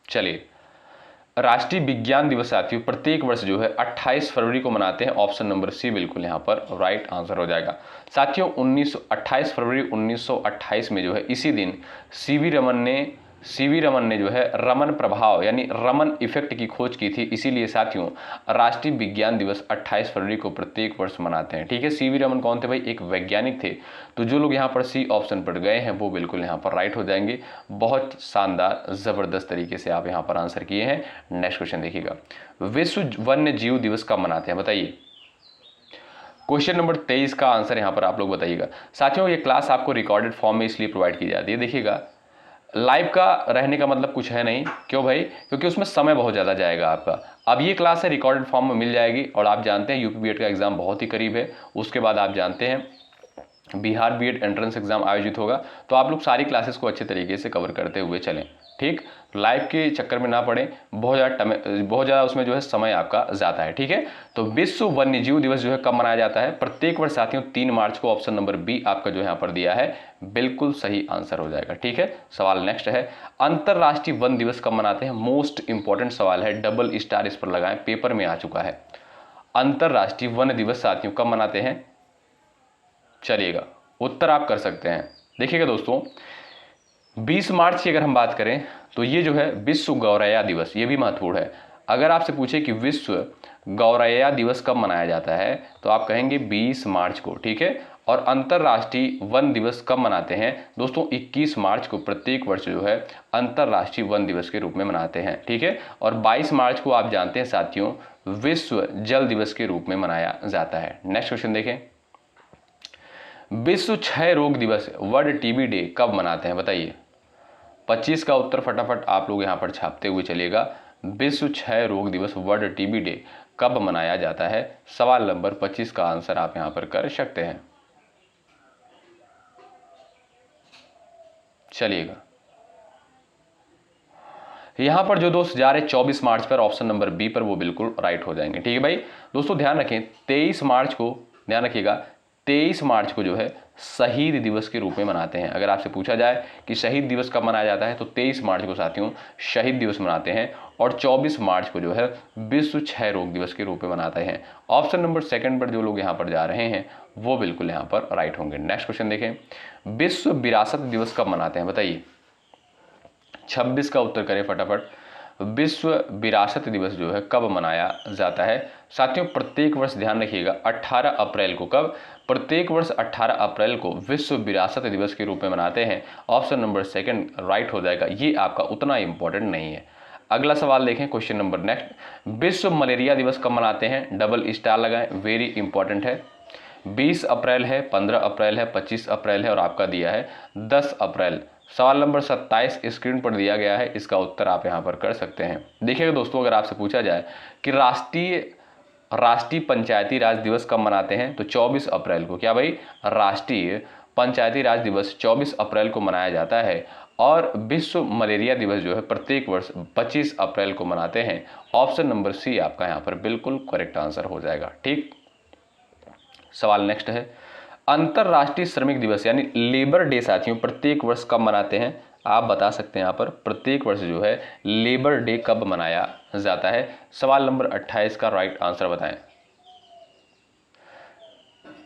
चलिए, राष्ट्रीय विज्ञान दिवस साथियों प्रत्येक वर्ष जो है 28 फरवरी को मनाते हैं। ऑप्शन नंबर सी बिल्कुल यहाँ पर राइट आंसर हो जाएगा। साथियों 28 फरवरी 1928 में जो है इसी दिन सीवी रमन ने जो है रमन प्रभाव यानी रमन इफेक्ट की खोज की थी। इसीलिए साथियों राष्ट्रीय विज्ञान दिवस 28 फरवरी को प्रत्येक वर्ष मनाते हैं। ठीक है, सीवी रमन कौन थे भाई? एक वैज्ञानिक थे। तो जो लोग यहाँ पर सी ऑप्शन पर गए हैं वो बिल्कुल यहाँ पर राइट हो जाएंगे। बहुत शानदार जबरदस्त तरीके से आप यहाँ पर आंसर किए हैं। नेक्स्ट क्वेश्चन देखिएगा, विश्व वन्य जीव दिवस कब मनाते हैं बताइए। क्वेश्चन नंबर 23 का आंसर यहाँ पर आप लोग बताइएगा। साथियों ये क्लास आपको रिकॉर्डेड फॉर्म में इसलिए प्रोवाइड की जाती है, देखिएगा लाइव का रहने का मतलब कुछ है नहीं। क्यों भाई? क्योंकि उसमें समय बहुत ज़्यादा जाएगा आपका। अब ये क्लास है रिकॉर्डेड फॉर्म में मिल जाएगी और आप जानते हैं यूपी बीएड का एग्जाम बहुत ही करीब है। उसके बाद आप जानते हैं बिहार बीएड एंट्रेंस एग्जाम आयोजित होगा। तो आप लोग सारी क्लासेस को अच्छे तरीके से कवर करते हुए चलें। ठीक, लाइव के चक्कर में ना पड़े, बहुत ज़्यादा उसमें जो है समय आपका जाता है। ठीक है, तो विश्व वन्य जीव दिवस जो है कब मनाया जाता है? प्रत्येक वर्ष साथियों 3 मार्च को। ऑप्शन नंबर बी आपका जो यहाँ पर दिया है बिल्कुल सही आंसर हो जाएगा। ठीक है, सवाल नेक्स्ट है, अंतरराष्ट्रीय वन दिवस कब मनाते हैं? मोस्ट इंपॉर्टेंट सवाल है, डबल स्टार इस पर लगाएं, पेपर में आ चुका है। अंतरराष्ट्रीय वन दिवस साथियों कब मनाते हैं? चलिएगा, उत्तर आप कर सकते हैं। देखिएगा दोस्तों 20 मार्च की अगर हम बात करें तो ये जो है विश्व गौरैया दिवस, ये भी महत्वपूर्ण है। अगर आपसे पूछे कि विश्व गौरैया दिवस कब मनाया जाता है तो आप कहेंगे 20 मार्च को। ठीक है, और अंतर्राष्ट्रीय वन दिवस कब मनाते हैं दोस्तों? 21 मार्च को प्रत्येक वर्ष जो है अंतर्राष्ट्रीय वन दिवस के रूप में मनाते हैं। ठीक है, और 22 मार्च को आप जानते हैं साथियों विश्व जल दिवस के रूप में मनाया जाता है। नेक्स्ट क्वेश्चन देखें, विश्व क्षय रोग दिवस वर्ल्ड टीबी डे कब मनाते हैं बताइए। 25 का उत्तर फटाफट आप लोग यहाँ पर छापते हुए चलिएगा। विश्व क्षय रोग दिवस वर्ल्ड टीबी डे कब मनाया जाता है? सवाल नंबर 25 का आंसर आप यहाँ पर कर सकते हैं। चलिएगा, यहां पर जो दोस्त जा रहे 24 मार्च पर, ऑप्शन नंबर बी पर, वो बिल्कुल राइट हो जाएंगे। ठीक है भाई दोस्तों, ध्यान रखें 23 मार्च को, ध्यान रखिएगा 23 मार्च को जो है शहीद दिवस के रूप में मनाते हैं। अगर आपसे पूछा जाए कि शहीद दिवस कब मनाया जाता है तो 23 मार्च को साथियों शहीद दिवस मनाते हैं और 24 मार्च को जो है विश्व क्षय रोग दिवस के रूप में मनाते हैं। ऑप्शन नंबर सेकंड पर जो लोग यहाँ पर जा रहे हैं वो बिल्कुल यहाँ पर राइट होंगे। नेक्स्ट क्वेश्चन देखें, विश्व विरासत दिवस कब मनाते हैं बताइए। 26 का उत्तर करें फटाफट। विश्व विरासत दिवस जो है कब मनाया जाता है साथियों? प्रत्येक वर्ष ध्यान रखिएगा 18 अप्रैल को। कब? प्रत्येक वर्ष 18 अप्रैल को विश्व विरासत दिवस के रूप में मनाते हैं। ऑप्शन नंबर सेकंड राइट हो जाएगा, ये आपका उतना इंपॉर्टेंट नहीं है। अगला सवाल देखें, क्वेश्चन नंबर नेक्स्ट, विश्व मलेरिया दिवस कब मनाते हैं? डबल स्टार लगाएं, वेरी इंपॉर्टेंट है। 20 अप्रैल है, 15 अप्रैल है, 25 अप्रैल है और आपका दिया है 10 अप्रैल। सवाल नंबर 27 स्क्रीन पर दिया गया है, इसका उत्तर आप यहां पर कर सकते हैं। देखिएगा दोस्तों, अगर आपसे पूछा जाए कि राष्ट्रीय पंचायती राज दिवस कब मनाते हैं तो 24 अप्रैल को। क्या भाई? राष्ट्रीय पंचायती राज दिवस 24 अप्रैल को मनाया जाता है और विश्व मलेरिया दिवस जो है प्रत्येक वर्ष 25 अप्रैल को मनाते हैं। ऑप्शन नंबर सी आपका यहाँ पर बिल्कुल करेक्ट आंसर हो जाएगा। ठीक, सवाल नेक्स्ट है, अंतरराष्ट्रीय श्रमिक दिवस यानी लेबर डे साथियों प्रत्येक वर्ष कब मनाते हैं? आप बता सकते हैं यहाँ पर प्रत्येक वर्ष जो है लेबर डे कब मनाया जाता है। सवाल नंबर 28 का राइट आंसर बताएं।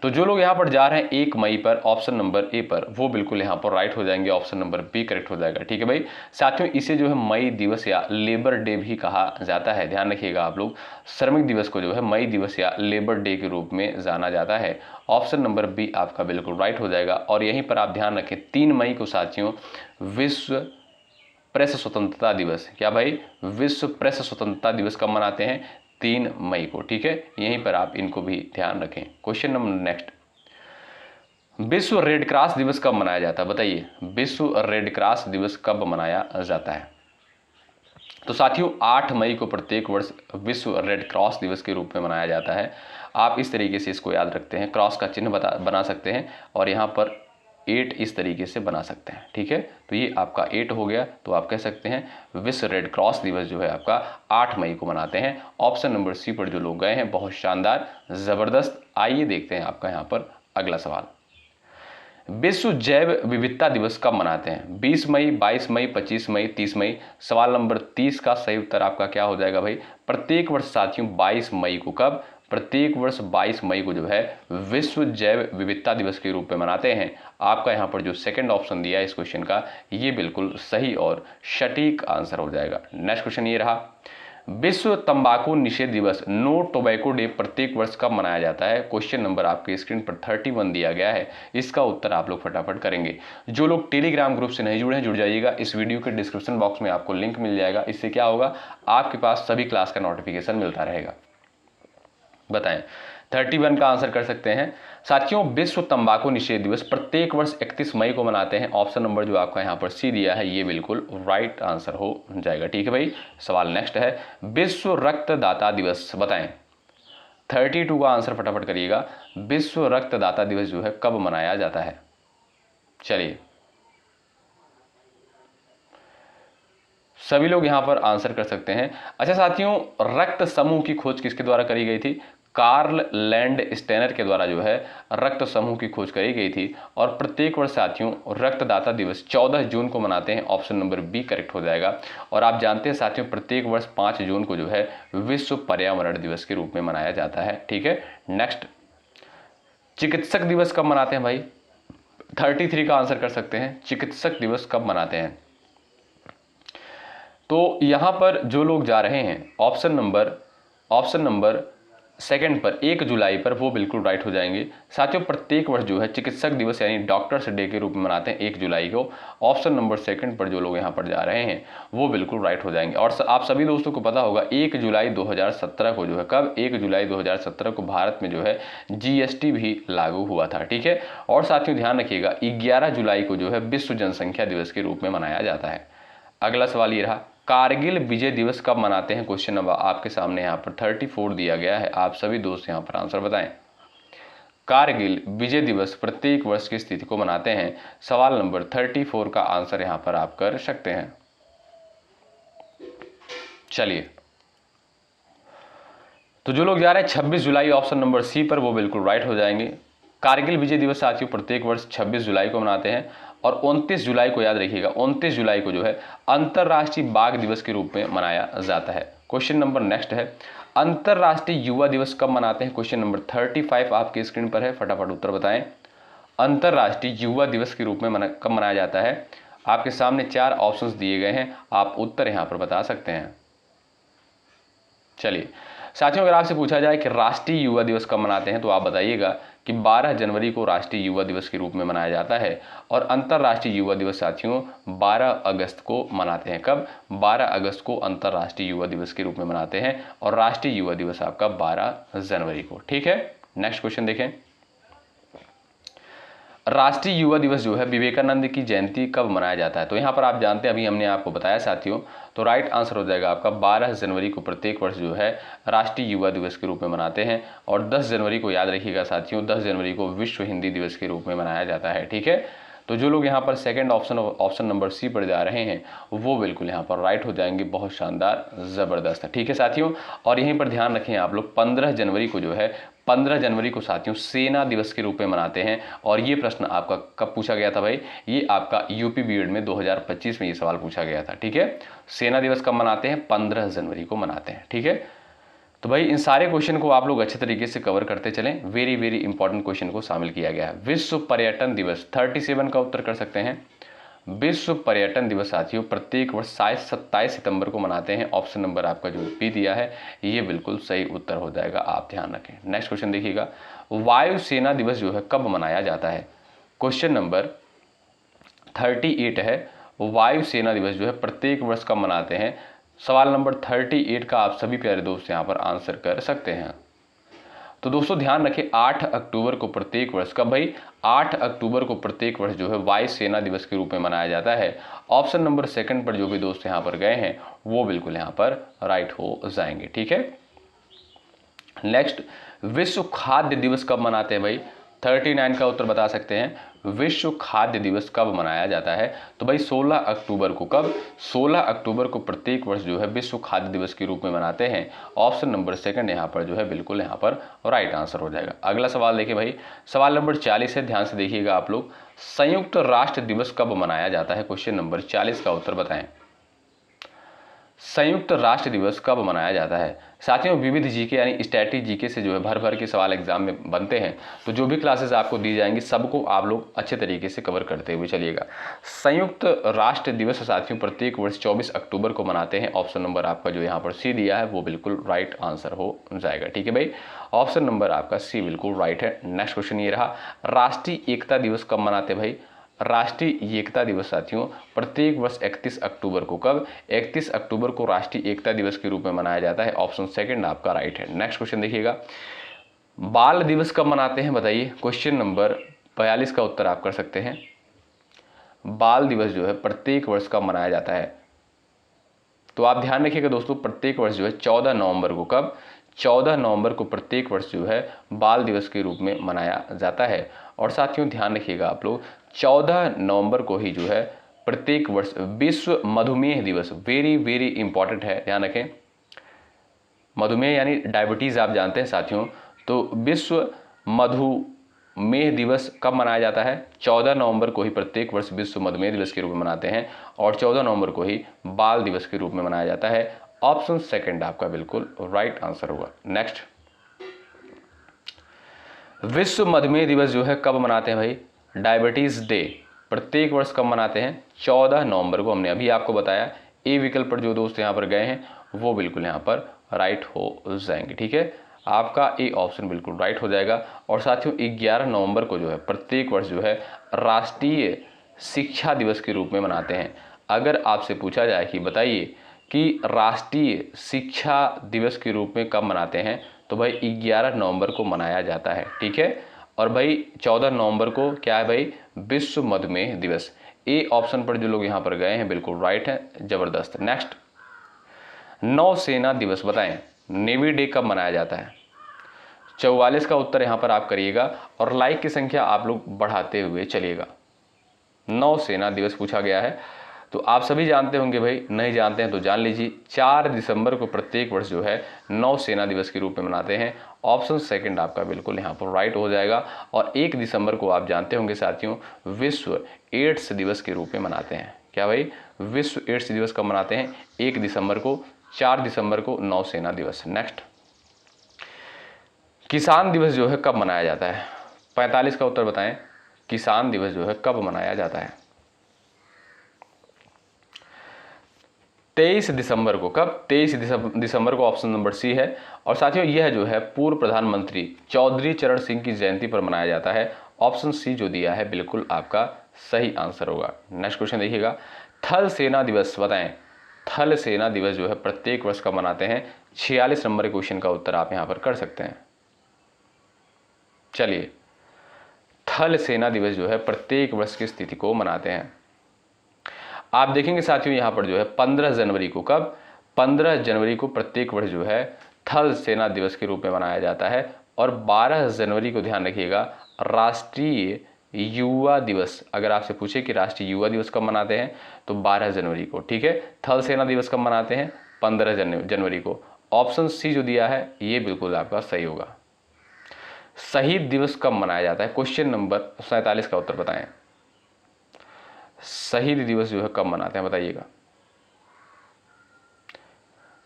तो जो लोग यहाँ पर जा रहे हैं 1 मई पर ऑप्शन नंबर ए पर, वो बिल्कुल यहाँ पर राइट हो जाएंगे, ऑप्शन नंबर बी करेक्ट हो जाएगा। ठीक है भाई साथियों, इसे जो है मई दिवस या लेबर डे भी कहा जाता है। ध्यान रखिएगा आप लोग, श्रमिक दिवस को जो है मई दिवस या लेबर डे के रूप में जाना जाता है। ऑप्शन नंबर बी आपका बिल्कुल राइट हो जाएगा। और यहीं पर आप ध्यान रखें 3 मई को साथियों विश्व प्रेस स्वतंत्रता दिवस। क्या भाई? विश्व प्रेस स्वतंत्रता दिवस कब मनाते हैं? 3 मई को। ठीक है, यहीं पर आप इनको भी ध्यान रखें। क्वेश्चन नंबर नेक्स्ट, विश्व रेड क्रॉस दिवस कब मनाया जाता है बताइए। विश्व रेड क्रॉस दिवस कब मनाया जाता है? तो साथियों 8 मई को प्रत्येक वर्ष विश्व रेड क्रॉस दिवस के रूप में मनाया जाता है। आप इस तरीके से इसको याद रखते हैं, क्रॉस का चिन्ह बना सकते हैं और यहाँ पर 8 इस तरीके से बना सकते हैं। ठीक है, तो ये आपका 8 हो गया। तो आप कह सकते हैं विश्व रेड क्रॉस दिवस जो है आपका 8 मई को मनाते हैं। ऑप्शन नंबर सी पर जो लोग गए हैं बहुत शानदार, जबरदस्त। आइए देखते हैं आपका यहाँ पर अगला सवाल, विश्व जैव विविधता दिवस कब मनाते हैं? 20 मई, 22 मई, 25 मई, 30 मई। सवाल नंबर 30 का सही उत्तर आपका क्या हो जाएगा भाई? प्रत्येक वर्ष साथियों 22 मई को। कब? प्रत्येक वर्ष 22 मई को जो है विश्व जैव विविधता दिवस के रूप में मनाते हैं। आपका यहाँ पर जो सेकंड ऑप्शन दिया है इस क्वेश्चन का, ये बिल्कुल सही और सटीक आंसर हो जाएगा। नेक्स्ट क्वेश्चन ये रहा, विश्व तंबाकू निषेध दिवस नो टोबैको डे प्रत्येक वर्ष कब मनाया जाता है? क्वेश्चन नंबर आपके स्क्रीन पर 31 दिया गया है, इसका उत्तर आप लोग फटाफट करेंगे। जो लोग टेलीग्राम ग्रुप से नहीं जुड़े हैं जुड़ जाइएगा, इस वीडियो के डिस्क्रिप्शन बॉक्स में आपको लिंक मिल जाएगा। इससे क्या होगा, आपके पास सभी क्लास का नोटिफिकेशन मिलता रहेगा। बताएं, 31 का आंसर कर सकते हैं साथियों। विश्व तंबाकू निषेध दिवस प्रत्येक वर्ष 31 मई को मनाते हैं। ऑप्शन नंबर जो आपका यहाँ पर सी दिया है ये बिल्कुल राइट आंसर हो जाएगा। ठीक है भाई, सवाल नेक्स्ट है, विश्व रक्तदाता दिवस बताएं। 32 का आंसर फटाफट करिएगा। विश्व रक्तदाता दिवस जो है कब मनाया जाता है? चलिए सभी लोग यहां पर आंसर कर सकते हैं। अच्छा साथियों, रक्त समूह की खोज किसके द्वारा करी गई थी? कार्ल लैंड स्टेनर के द्वारा जो है रक्त समूह की खोज करी गई थी। और प्रत्येक वर्ष साथियों रक्तदाता दिवस 14 जून को मनाते हैं। ऑप्शन नंबर बी करेक्ट हो जाएगा। और आप जानते हैं साथियों प्रत्येक वर्ष 5 जून को जो है विश्व पर्यावरण दिवस के रूप में मनाया जाता है। ठीक है, नेक्स्ट, चिकित्सक दिवस कब मनाते हैं भाई? 33 का आंसर कर सकते हैं। चिकित्सक दिवस कब मनाते हैं? तो यहां पर जो लोग जा रहे हैं ऑप्शन नंबर सेकंड पर 1 जुलाई पर, वो बिल्कुल राइट हो जाएंगे। साथियों प्रत्येक वर्ष जो है चिकित्सक दिवस यानी डॉक्टर्स डे के रूप में मनाते हैं 1 जुलाई को। ऑप्शन नंबर सेकंड पर जो लोग यहां पर जा रहे हैं वो बिल्कुल राइट हो जाएंगे। और आप सभी दोस्तों को पता होगा 1 जुलाई 2017 को जो है, कब? 1 जुलाई 2017 को भारत में जो है GST भी लागू हुआ था। ठीक है, और साथियों ध्यान रखिएगा 11 जुलाई को जो है विश्व जनसंख्या दिवस के रूप में मनाया जाता है। अगला सवाल ये रहा, कारगिल विजय दिवस कब मनाते हैं? क्वेश्चन नंबर आपके सामने यहाँ पर 34 दिया गया है। आप सभी दोस्त यहाँ पर आंसर बताएं। कारगिल विजय दिवस प्रत्येक वर्ष की स्थिति को मनाते हैं। सवाल नंबर 34 का आंसर यहाँ पर आप कर सकते हैं। चलिए, तो जो लोग जा रहे हैं 26 जुलाई ऑप्शन नंबर सी पर, वो बिल्कुल राइट हो जाएंगे। कारगिल विजय दिवस साथियों प्रत्येक वर्ष 26 जुलाई को मनाते हैं और 29 जुलाई को याद रखिएगा, 29 जुलाई को जो है अंतर्राष्ट्रीय बाघ दिवस के रूप में मनाया जाता है। क्वेश्चन नंबर नेक्स्ट है, अंतर्राष्ट्रीय युवा दिवस कब मनाते हैं? क्वेश्चन नंबर 35 आपकी स्क्रीन पर है, फटाफट उत्तर बताएं। अंतर्राष्ट्रीय युवा दिवस के रूप में कब मनाया जाता है? आपके सामने 4 ऑप्शंस दिए गए हैं, आप उत्तर यहां पर बता सकते हैं। चलिए साथियों, अगर आपसे पूछा जाए कि राष्ट्रीय युवा दिवस कब मनाते हैं तो आप बताइएगा कि 12 जनवरी को राष्ट्रीय युवा दिवस के रूप में मनाया जाता है और अंतर्राष्ट्रीय युवा दिवस साथियों 12 अगस्त को मनाते हैं। कब? 12 अगस्त को अंतर्राष्ट्रीय युवा दिवस के रूप में मनाते हैं और राष्ट्रीय युवा दिवस आपका 12 जनवरी को। ठीक है, नेक्स्ट क्वेश्चन देखें। राष्ट्रीय युवा दिवस जो है विवेकानंद की जयंती कब मनाया जाता है? तो यहाँ पर आप जानते हैं, अभी हमने आपको बताया साथियों, तो राइट आंसर हो जाएगा आपका 12 जनवरी को प्रत्येक वर्ष जो है राष्ट्रीय युवा दिवस के रूप में मनाते हैं और 10 जनवरी को याद रखिएगा साथियों, 10 जनवरी को विश्व हिंदी दिवस के रूप में मनाया जाता है। ठीक है, तो जो लोग यहाँ पर सेकंड ऑप्शन नंबर सी पर जा रहे हैं वो बिल्कुल यहाँ पर राइट हो जाएंगे। बहुत शानदार, ज़बरदस्त है। ठीक है साथियों, और यहीं पर ध्यान रखें आप लोग 15 जनवरी को जो है 15 जनवरी को साथियों सेना दिवस के रूप में मनाते हैं और ये प्रश्न आपका कब पूछा गया था भाई? ये आपका यूपी बीएड में 2025 में ये सवाल पूछा गया था। ठीक है, सेना दिवस कब मनाते हैं? 15 जनवरी को मनाते हैं। ठीक है, तो भाई इन सारे क्वेश्चन को आप लोग अच्छे तरीके से कवर करते चलें। वेरी वेरी इंपॉर्टेंट क्वेश्चन को शामिल किया गया है। विश्व पर्यटन दिवस 37 का उत्तर कर सकते हैं। विश्व पर्यटन दिवस साथियों प्रत्येक वर्ष 27 सितंबर को मनाते हैं। ऑप्शन नंबर आपका जो बी दिया है ये बिल्कुल सही उत्तर हो जाएगा, आप ध्यान रखें। नेक्स्ट क्वेश्चन देखिएगा, वायुसेना दिवस जो है कब मनाया जाता है? क्वेश्चन नंबर 38 है, वायुसेना दिवस जो है प्रत्येक वर्ष कब मनाते हैं? सवाल नंबर 38 का आप सभी प्यारे दोस्त यहाँ पर आंसर कर सकते हैं। तो दोस्तों ध्यान रखें 8 अक्टूबर को प्रत्येक वर्ष, कब भाई? 8 अक्टूबर को प्रत्येक वर्ष जो है वायुसेना दिवस के रूप में मनाया जाता है। ऑप्शन नंबर सेकंड पर जो भी दोस्त यहाँ पर गए हैं वो बिल्कुल यहाँ पर राइट हो जाएंगे। ठीक है, नेक्स्ट, विश्व खाद्य दिवस कब मनाते हैं भाई? 39 का उत्तर बता सकते हैं। विश्व खाद्य दिवस कब मनाया जाता है? तो भाई 16 अक्टूबर को। कब? 16 अक्टूबर को प्रत्येक वर्ष जो है विश्व खाद्य दिवस के रूप में मनाते हैं। ऑप्शन नंबर सेकंड यहाँ पर जो है बिल्कुल यहाँ पर राइट आंसर हो जाएगा। अगला सवाल देखिए भाई, सवाल नंबर 40 है, ध्यान से देखिएगा आप लोग। संयुक्त राष्ट्र दिवस कब मनाया जाता है? क्वेश्चन नंबर 40 का उत्तर बताएं। संयुक्त राष्ट्र दिवस कब मनाया जाता है? साथियों विविध जीके यानी स्टैटिक जीके से जो है भर भर के सवाल एग्जाम में बनते हैं, तो जो भी क्लासेस आपको दी जाएंगी सबको आप लोग अच्छे तरीके से कवर करते हुए चलिएगा। संयुक्त राष्ट्र दिवस साथियों प्रत्येक वर्ष 24 अक्टूबर को मनाते हैं। ऑप्शन नंबर आपका जो यहाँ पर सी दिया है वो बिल्कुल राइट आंसर हो जाएगा। ठीक है भाई, ऑप्शन नंबर आपका सी बिल्कुल राइट है। नेक्स्ट क्वेश्चन ये रहा, राष्ट्रीय एकता दिवस कब मनाते हैं भाई? राष्ट्रीय एकता दिवस साथियों प्रत्येक वर्ष 31 अक्टूबर को। कब? 31 अक्टूबर को राष्ट्रीय एकता दिवस के रूप में मनाया जाता है। ऑप्शन सेकंड आपका राइट है। नेक्स्ट क्वेश्चन देखिएगा, बाल दिवस कब मनाते हैं बताइए? क्वेश्चन नंबर 42 का उत्तर आप कर सकते हैं। बाल दिवस जो है प्रत्येक वर्ष कब मनाया जाता है? तो आप ध्यान रखिएगा दोस्तों, प्रत्येक वर्ष जो है 14 नवंबर को। कब? 14 नवंबर को प्रत्येक वर्ष जो है बाल दिवस के रूप में मनाया जाता है। और साथियों ध्यान रखिएगा आप लोग, 14 नवंबर को ही जो है प्रत्येक वर्ष विश्व मधुमेह दिवस, वेरी वेरी इंपॉर्टेंट है, ध्यान रखें। मधुमेह यानी डायबिटीज आप जानते हैं साथियों, तो विश्व मधुमेह दिवस कब मनाया जाता है? 14 नवंबर को ही प्रत्येक वर्ष विश्व मधुमेह दिवस के रूप में मनाते हैं और 14 नवंबर को ही बाल दिवस के रूप में मनाया जाता है। ऑप्शन सेकंड आपका बिल्कुल राइट आंसर होगा। नेक्स्ट, विश्व मधुमेह दिवस जो है कब मनाते हैं भाई? डायबिटीज डे प्रत्येक वर्ष कब मनाते हैं? 14 नवंबर को। हमने अभी आपको बताया। ए विकल्प पर जो दोस्त यहाँ पर गए हैं वो बिल्कुल यहाँ पर राइट हो जाएंगे। ठीक है, आपका ए ऑप्शन बिल्कुल राइट हो जाएगा। और साथियों 11 नवंबर को जो है प्रत्येक वर्ष जो है राष्ट्रीय शिक्षा दिवस के रूप में मनाते हैं। अगर आपसे पूछा जाए कि बताइए कि राष्ट्रीय शिक्षा दिवस के रूप में कब मनाते हैं, तो भाई 11 नवंबर को मनाया जाता है। ठीक है, और भाई 14 नवंबर को क्या है भाई? विश्व मधुमेह दिवस। ए ऑप्शन पर जो लोग यहाँ पर गए हैं बिल्कुल राइट है, जबरदस्त। नेक्स्ट, नौसेना दिवस बताएं, नेवी डे कब मनाया जाता है? 44 का उत्तर यहाँ पर आप करिएगा और लाइक की संख्या आप लोग बढ़ाते हुए चलिएगा। नौसेना दिवस पूछा गया है, तो आप सभी जानते होंगे भाई, नहीं जानते हैं तो जान लीजिए, 4 दिसंबर को प्रत्येक वर्ष जो है नौसेना दिवस के रूप में मनाते हैं। ऑप्शन सेकंड आपका बिल्कुल यहाँ पर राइट हो जाएगा। और 1 दिसंबर को आप जानते होंगे साथियों, विश्व एड्स दिवस के रूप में मनाते हैं। क्या भाई, विश्व एड्स दिवस कब मनाते हैं? 1 दिसंबर को, 4 दिसंबर को नौसेना दिवस। नेक्स्ट, किसान दिवस जो है कब मनाया जाता है? 45 का उत्तर बताएं, किसान दिवस जो है कब मनाया जाता है? 23 दिसंबर को। कब? 23 दिसंबर को, ऑप्शन नंबर सी है। और साथियों यह जो है पूर्व प्रधानमंत्री चौधरी चरण सिंह की जयंती पर मनाया जाता है। ऑप्शन सी जो दिया है बिल्कुल आपका सही आंसर होगा। नेक्स्ट क्वेश्चन देखिएगा, थल सेना दिवस बताएं। थल सेना दिवस जो है प्रत्येक वर्ष कब मनाते हैं? 46 नंबर क्वेश्चन का उत्तर आप यहां पर कर सकते हैं। चलिए, थल सेना दिवस जो है प्रत्येक वर्ष की स्थिति को मनाते हैं। आप देखेंगे साथियों यहां पर जो है 15 जनवरी को। कब? 15 जनवरी को प्रत्येक वर्ष जो है थल सेना दिवस के रूप में मनाया जाता है। और 12 जनवरी को ध्यान रखिएगा, राष्ट्रीय युवा दिवस। अगर आपसे पूछे कि राष्ट्रीय युवा दिवस कब मनाते हैं तो 12 जनवरी को। ठीक है, थल सेना दिवस कब मनाते हैं? 15 जनवरी को। ऑप्शन सी जो दिया है ये बिल्कुल आपका सही होगा। शहीद दिवस कब मनाया जाता है? क्वेश्चन नंबर 47 का उत्तर बताएं। शहीद दिवस जो है कब मनाते हैं बताइएगा।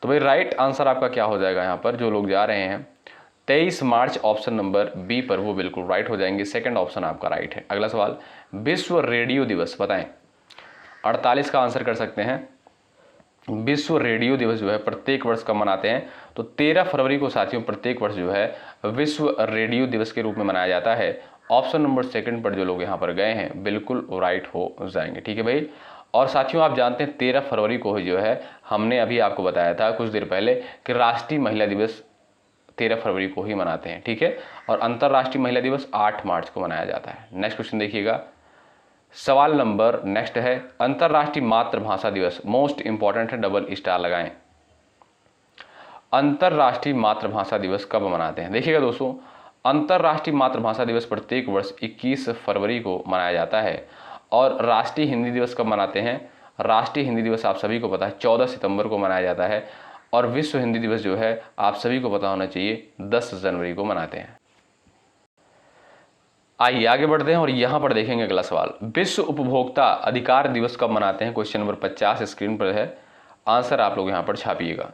तो भाई राइट आंसर आपका क्या हो जाएगा यहाँ पर? जो लोग जा रहे हैं 23 मार्च, ऑप्शन नंबर बी पर, वो बिल्कुल राइट हो जाएंगे। सेकंड ऑप्शन आपका राइट है। अगला सवाल, विश्व रेडियो दिवस बताएं। 48 का आंसर कर सकते हैं। विश्व रेडियो दिवस जो है प्रत्येक वर्ष कब मनाते हैं? तो 13 फरवरी को साथियों प्रत्येक वर्ष जो है विश्व रेडियो दिवस के रूप में मनाया जाता है। ऑप्शन नंबर सेकंड पर जो लोग यहाँ पर गए हैं बिल्कुल राइट हो जाएंगे। ठीक है भाई। और साथियों आप जानते हैं 13 फरवरी को ही जो है, हमने अभी आपको बताया था कुछ देर पहले कि राष्ट्रीय महिला दिवस 13 फरवरी को ही मनाते हैं। ठीक है, और अंतर्राष्ट्रीय महिला दिवस 8 मार्च को मनाया जाता है। नेक्स्ट क्वेश्चन देखिएगा, सवाल नंबर नेक्स्ट है, अंतर्राष्ट्रीय मातृभाषा दिवस, मोस्ट इंपॉर्टेंट है, डबल स्टार लगाएं। अंतर्राष्ट्रीय मातृभाषा दिवस कब मनाते हैं? देखिएगा दोस्तों, अंतर्राष्ट्रीय मातृभाषा दिवस प्रत्येक वर्ष 21 फरवरी को मनाया जाता है। और राष्ट्रीय हिंदी दिवस कब मनाते हैं? राष्ट्रीय हिंदी दिवस आप सभी को पता है 14 सितंबर को मनाया जाता है। और विश्व हिंदी दिवस जो है आप सभी को पता होना चाहिए 10 जनवरी को मनाते हैं। आइए आगे बढ़ते हैं और यहां पर देखेंगे अगला सवाल, विश्व उपभोक्ता अधिकार दिवस कब मनाते हैं? क्वेश्चन नंबर 50 स्क्रीन पर है, आंसर आप लोग यहां पर छापिएगा।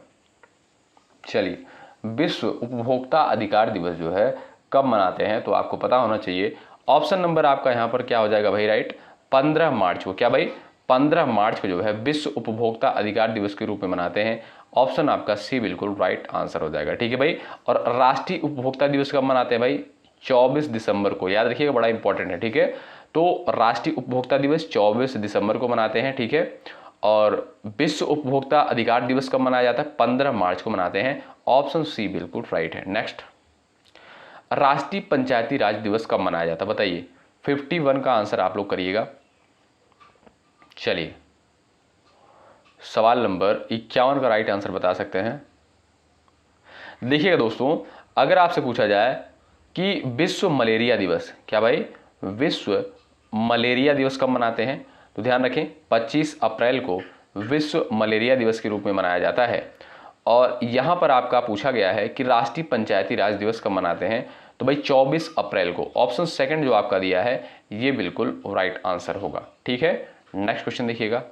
चलिए, विश्व उपभोक्ता अधिकार दिवस जो है कब मनाते हैं तो आपको पता होना चाहिए। ऑप्शन नंबर आपका यहां पर क्या हो जाएगा भाई? राइट, 15 मार्च को। क्या भाई? 15 मार्च को जो है विश्व उपभोक्ता अधिकार दिवस के रूप में मनाते हैं। ऑप्शन आपका सी बिल्कुल राइट आंसर हो जाएगा। ठीक है भाई। और राष्ट्रीय उपभोक्ता दिवस कब मनाते हैं भाई? 24 दिसंबर को, याद रखिएगा, बड़ा इंपॉर्टेंट है। ठीक है, तो राष्ट्रीय उपभोक्ता दिवस 24 दिसंबर को मनाते हैं। ठीक है, और विश्व उपभोक्ता अधिकार दिवस कब मनाया जाता है? 15 मार्च को मनाते हैं। ऑप्शन सी बिल्कुल राइट है। नेक्स्ट, राष्ट्रीय पंचायती राज दिवस कब मनाया जाता है बताइए। 51 का आंसर आप लोग करिएगा। चलिए, सवाल नंबर 51 का राइट आंसर बता सकते हैं। देखिएगा दोस्तों, अगर आपसे पूछा जाए कि विश्व मलेरिया दिवस, क्या भाई? विश्व मलेरिया दिवस कब मनाते हैं तो ध्यान रखें 25 अप्रैल को विश्व मलेरिया दिवस के रूप में मनाया जाता है। और यहां पर आपका पूछा गया है कि राष्ट्रीय पंचायती राज दिवस कब मनाते हैं तो भाई 24 अप्रैल को। ऑप्शन सेकंड जो आपका दिया है ये बिल्कुल राइट आंसर होगा। ठीक है, नेक्स्ट क्वेश्चन देखिएगा,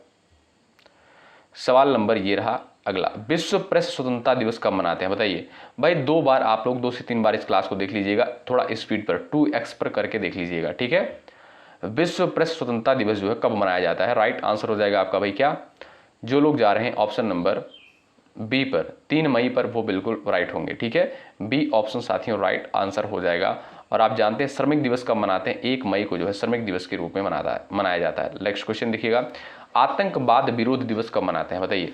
सवाल नंबर ये रहा अगला, विश्व प्रेस स्वतंत्रता दिवस कब मनाते हैं बताइए। भाई 2 बार आप लोग 2 से 3 बार इस क्लास को देख लीजिएगा, थोड़ा स्पीड पर 2x पर करके देख लीजिएगा। ठीक है, विश्व प्रेस स्वतंत्रता दिवस जो है कब मनाया जाता है? राइट आंसर हो जाएगा आपका भाई क्या? जो लोग जा रहे हैं ऑप्शन नंबर बी पर, 3 मई पर, वो बिल्कुल राइट होंगे। ठीक है, बी ऑप्शन साथियों राइट आंसर हो जाएगा। और आप जानते हैं श्रमिक दिवस कब मनाते हैं? 1 मई को जो है श्रमिक दिवस के रूप में मनाया जाता है। नेक्स्ट क्वेश्चन देखिएगा, आतंकवाद विरोध दिवस कब मनाते हैं बताइए।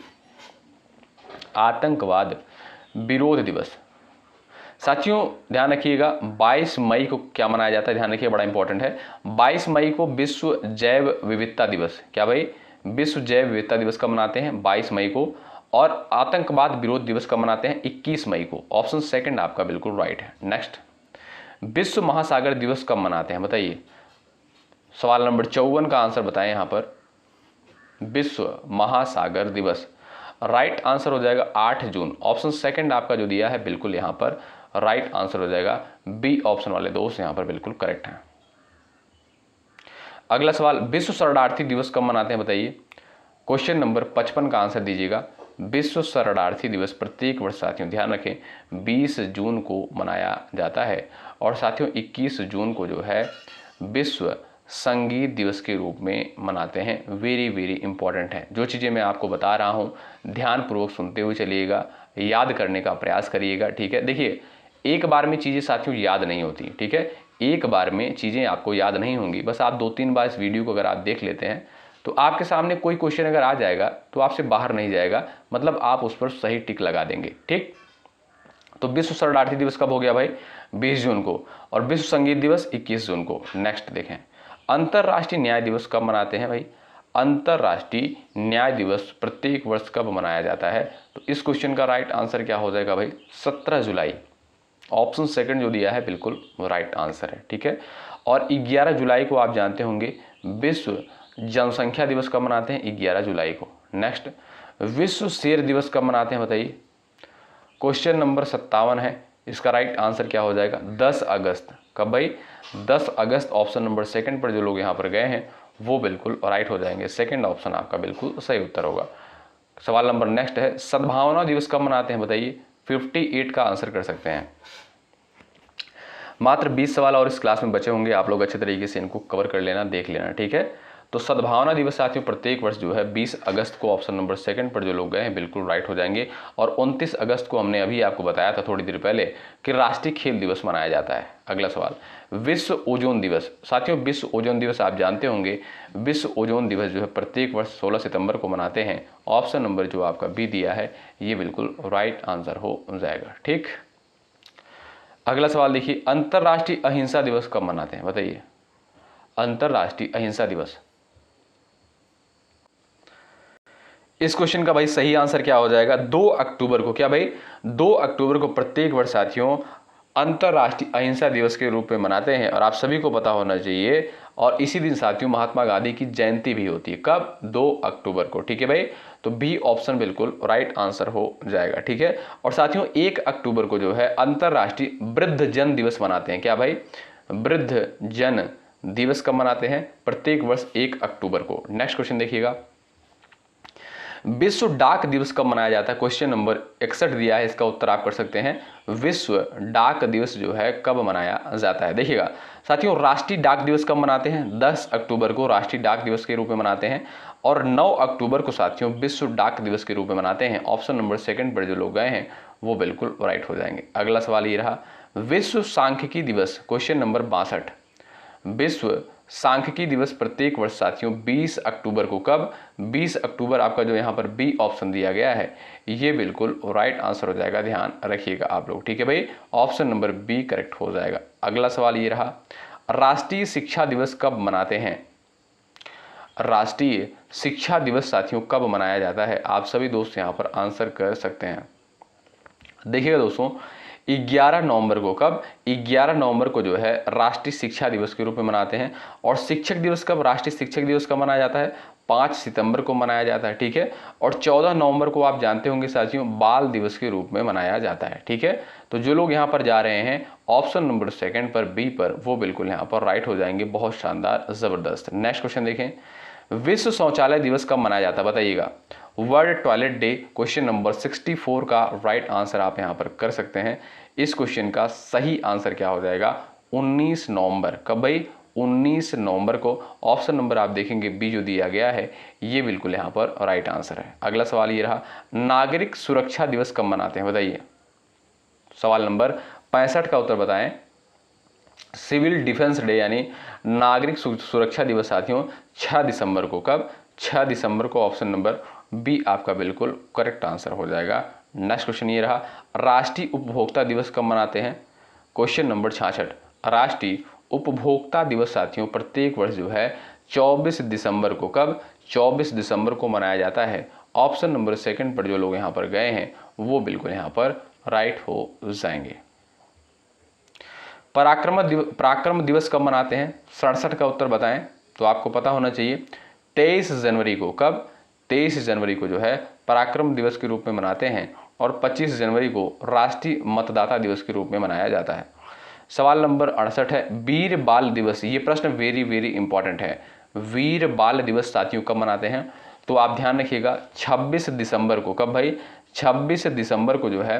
आतंकवाद विरोध दिवस साथियों ध्यान रखिएगा 22 मई को क्या मनाया जाता है? ध्यान रखिए, बड़ा इंपॉर्टेंट है। 22 मई को विश्व जैव विविधता दिवस, क्या भाई? विश्व जैव विविधता दिवस कब मनाते हैं? 22 मई को। और आतंकवाद विरोध दिवस कब मनाते हैं? 21 मई को। ऑप्शन सेकंड आपका बिल्कुल राइट है। नेक्स्ट, विश्व महासागर दिवस कब मनाते हैं बताइए। सवाल नंबर 54 का आंसर बताएं। यहां पर विश्व महासागर दिवस। राइट आंसर हो जाएगा 8 जून। ऑप्शन सेकंड आपका जो दिया है बिल्कुल यहाँ पर राइट आंसर हो जाएगा। बी ऑप्शन वाले दोस्त यहाँ पर बिल्कुल करेक्ट हैं। अगला सवाल, विश्व शरणार्थी दिवस कब मनाते हैं बताइए। क्वेश्चन नंबर 55 का आंसर दीजिएगा। विश्व शरणार्थी दिवस प्रत्येक वर्ष साथियों ध्यान रखें 20 जून को मनाया जाता है। और साथियों 21 जून को जो है विश्व संगीत दिवस के रूप में मनाते हैं। वेरी वेरी इंपॉर्टेंट है। जो चीज़ें मैं आपको बता रहा हूँ ध्यानपूर्वक सुनते हुए चलिएगा, याद करने का प्रयास करिएगा। ठीक है, देखिए एक बार में चीज़ें साथियों याद नहीं होती। ठीक है, एक बार में चीज़ें आपको याद नहीं होंगी। बस आप 2-3 बार इस वीडियो को अगर आप देख लेते हैं तो आपके सामने कोई क्वेश्चन अगर आ जाएगा तो आपसे बाहर नहीं जाएगा, मतलब आप उस पर सही टिक लगा देंगे। ठीक, तो विश्व शरणार्थी दिवस कब हो गया भाई, 20 जून को। और विश्व संगीत दिवस 21 जून को। नेक्स्ट देखें, अंतर्राष्ट्रीय न्याय दिवस कब मनाते हैं भाई। अंतर्राष्ट्रीय न्याय दिवस प्रत्येक वर्ष कब मनाया जाता है। तो इस क्वेश्चन का राइट आंसर क्या हो जाएगा भाई, 17 जुलाई। ऑप्शन सेकंड जो दिया है बिल्कुल राइट आंसर है। ठीक है, और 11 जुलाई को आप जानते होंगे विश्व जनसंख्या दिवस कब मनाते हैं, 11 जुलाई को। नेक्स्ट, विश्व शेर दिवस कब मनाते हैं बताइए। क्वेश्चन नंबर 57 है, इसका राइट आंसर क्या हो जाएगा, 10 अगस्त। कब भाई, 10 अगस्त। ऑप्शन नंबर सेकंड पर जो लोग यहाँ पर गए हैं वो बिल्कुल राइट हो जाएंगे। सेकंड ऑप्शन आपका बिल्कुल सही उत्तर होगा। सवाल नंबर नेक्स्ट है, सद्भावना दिवस कब मनाते हैं बताइए। 58 का आंसर कर सकते हैं। मात्र 20 सवाल और इस क्लास में बचे होंगे, आप लोग अच्छे तरीके से इनको कवर कर लेना, देख लेना। ठीक है, तो सद्भावना दिवस साथियों प्रत्येक वर्ष जो है 20 अगस्त को। ऑप्शन नंबर सेकंड पर जो लोग गए हैं बिल्कुल राइट हो जाएंगे। और 29 अगस्त को हमने अभी आपको बताया था थोड़ी देर पहले कि राष्ट्रीय खेल दिवस मनाया जाता है। अगला सवाल, विश्व ओजोन दिवस। साथियों विश्व ओजोन दिवस आप जानते होंगे, विश्व ओजोन दिवस जो है प्रत्येक वर्ष 16 सितंबर को मनाते हैं। ऑप्शन नंबर जो आपका बी दिया है ये बिल्कुल राइट आंसर हो जाएगा। ठीक, अगला सवाल देखिए, अंतर्राष्ट्रीय अहिंसा दिवस कब मनाते हैं बताइए। अंतर्राष्ट्रीय अहिंसा दिवस, इस क्वेश्चन का भाई सही आंसर क्या हो जाएगा, 2 अक्टूबर को। क्या भाई, 2 अक्टूबर को प्रत्येक वर्ष साथियों अंतर्राष्ट्रीय अहिंसा दिवस के रूप में मनाते हैं। और आप सभी को पता होना चाहिए, और इसी दिन साथियों महात्मा गांधी की जयंती भी होती है। कब, 2 अक्टूबर को। ठीक है भाई, तो बी ऑप्शन बिल्कुल राइट आंसर हो जाएगा। ठीक है, और साथियों 1 अक्टूबर को जो है अंतर्राष्ट्रीय वृद्ध जन दिवस मनाते हैं। क्या भाई, वृद्ध जन दिवस कब मनाते हैं, प्रत्येक वर्ष 1 अक्टूबर को। नेक्स्ट क्वेश्चन देखिएगा, विश्व डाक दिवस कब मनाया जाता है। क्वेश्चन नंबर 61 दिया है, इसका उत्तर आप कर सकते हैं। विश्व डाक दिवस जो है कब मनाया जाता है। देखिएगा साथियों, राष्ट्रीय डाक दिवस कब मनाते हैं, 10 अक्टूबर को राष्ट्रीय डाक दिवस के रूप में मनाते हैं। और 9 अक्टूबर को साथियों विश्व डाक दिवस के रूप में मनाते हैं। ऑप्शन नंबर सेकंड पर जो लोग गए हैं वो बिल्कुल राइट हो जाएंगे। अगला सवाल ये रहा, विश्व सांख्यिकी दिवस। क्वेश्चन नंबर 62, विश्व सांख्यिकी दिवस प्रत्येक वर्ष साथियों 20 अक्टूबर को। कब, 20 अक्टूबर। आपका जो यहाँ पर बी ऑप्शन दिया गया है ये बिल्कुल राइट आंसर हो जाएगा, ध्यान रखिएगा आप लोग। ठीक है भाई, ऑप्शन नंबर बी करेक्ट हो जाएगा। अगला सवाल ये रहा, राष्ट्रीय शिक्षा दिवस कब मनाते हैं। राष्ट्रीय शिक्षा दिवस साथियों कब मनाया जाता है। आप सभी दोस्त यहाँ पर आंसर कर सकते हैं। देखिएगा दोस्तों, 11 नवंबर को। कब, 11 नवंबर को जो है राष्ट्रीय शिक्षा दिवस के रूप में मनाते हैं। और शिक्षक दिवस कब, राष्ट्रीय शिक्षक दिवस कब मनाया जाता है, 5 सितंबर को मनाया जाता है। ठीक है, और 14 नवंबर को आप जानते होंगे साथियों बाल दिवस के रूप में मनाया जाता है। ठीक है, तो जो लोग यहाँ पर जा रहे हैं ऑप्शन नंबर सेकंड पर बी पर, वो बिल्कुल यहाँ पर राइट हो जाएंगे। बहुत शानदार, जबरदस्त। नेक्स्ट क्वेश्चन देखें, विश्व शौचालय दिवस कब मनाया जाता है बताइएगा। World toilet day. Question number 64 का राइट आंसर आप यहाँ पर कर सकते हैं। इस क्वेश्चन का सही आंसर क्या हो जाएगा, 19 नवंबर। कब भाई, 19 नवंबर को। ऑप्शन नंबर आप देखेंगे बी जो दिया गया है ये बिल्कुल यहाँ पर राइट आंसर है। अगला सवाल ये रहा, नागरिक सुरक्षा दिवस कब मनाते हैं बताइए। सवाल नंबर 65 का उत्तर बताएं। सिविल डिफेंस डे यानी नागरिक सुरक्षा दिवस साथियों 6 दिसंबर को। कब, 6 दिसंबर को। ऑप्शन नंबर बी आपका बिल्कुल करेक्ट आंसर हो जाएगा। नेक्स्ट क्वेश्चन ये रहा, राष्ट्रीय उपभोक्ता दिवस कब मनाते हैं। क्वेश्चन नंबर 66, राष्ट्रीय उपभोक्ता दिवस साथियों प्रत्येक वर्ष जो है 24 दिसंबर को। कब, 24 दिसंबर को मनाया जाता है। ऑप्शन नंबर सेकंड पर जो लोग यहाँ पर गए हैं वो बिल्कुल यहाँ पर राइट हो जाएंगे। पराक्रम दिवस कब मनाते हैं, 67 का उत्तर बताएं। तो आपको पता होना चाहिए 23 जनवरी को, कब 23 जनवरी को जो है पराक्रम दिवस के रूप में मनाते हैं और 25 जनवरी को राष्ट्रीय मतदाता दिवस के रूप में मनाया जाता है। सवाल नंबर 68 है वीर बाल दिवस। ये प्रश्न वेरी वेरी इंपॉर्टेंट है। वीर बाल दिवस साथियों कब मनाते हैं? तो आप ध्यान रखिएगा 26 दिसंबर को। कब भाई? 26 दिसंबर को जो है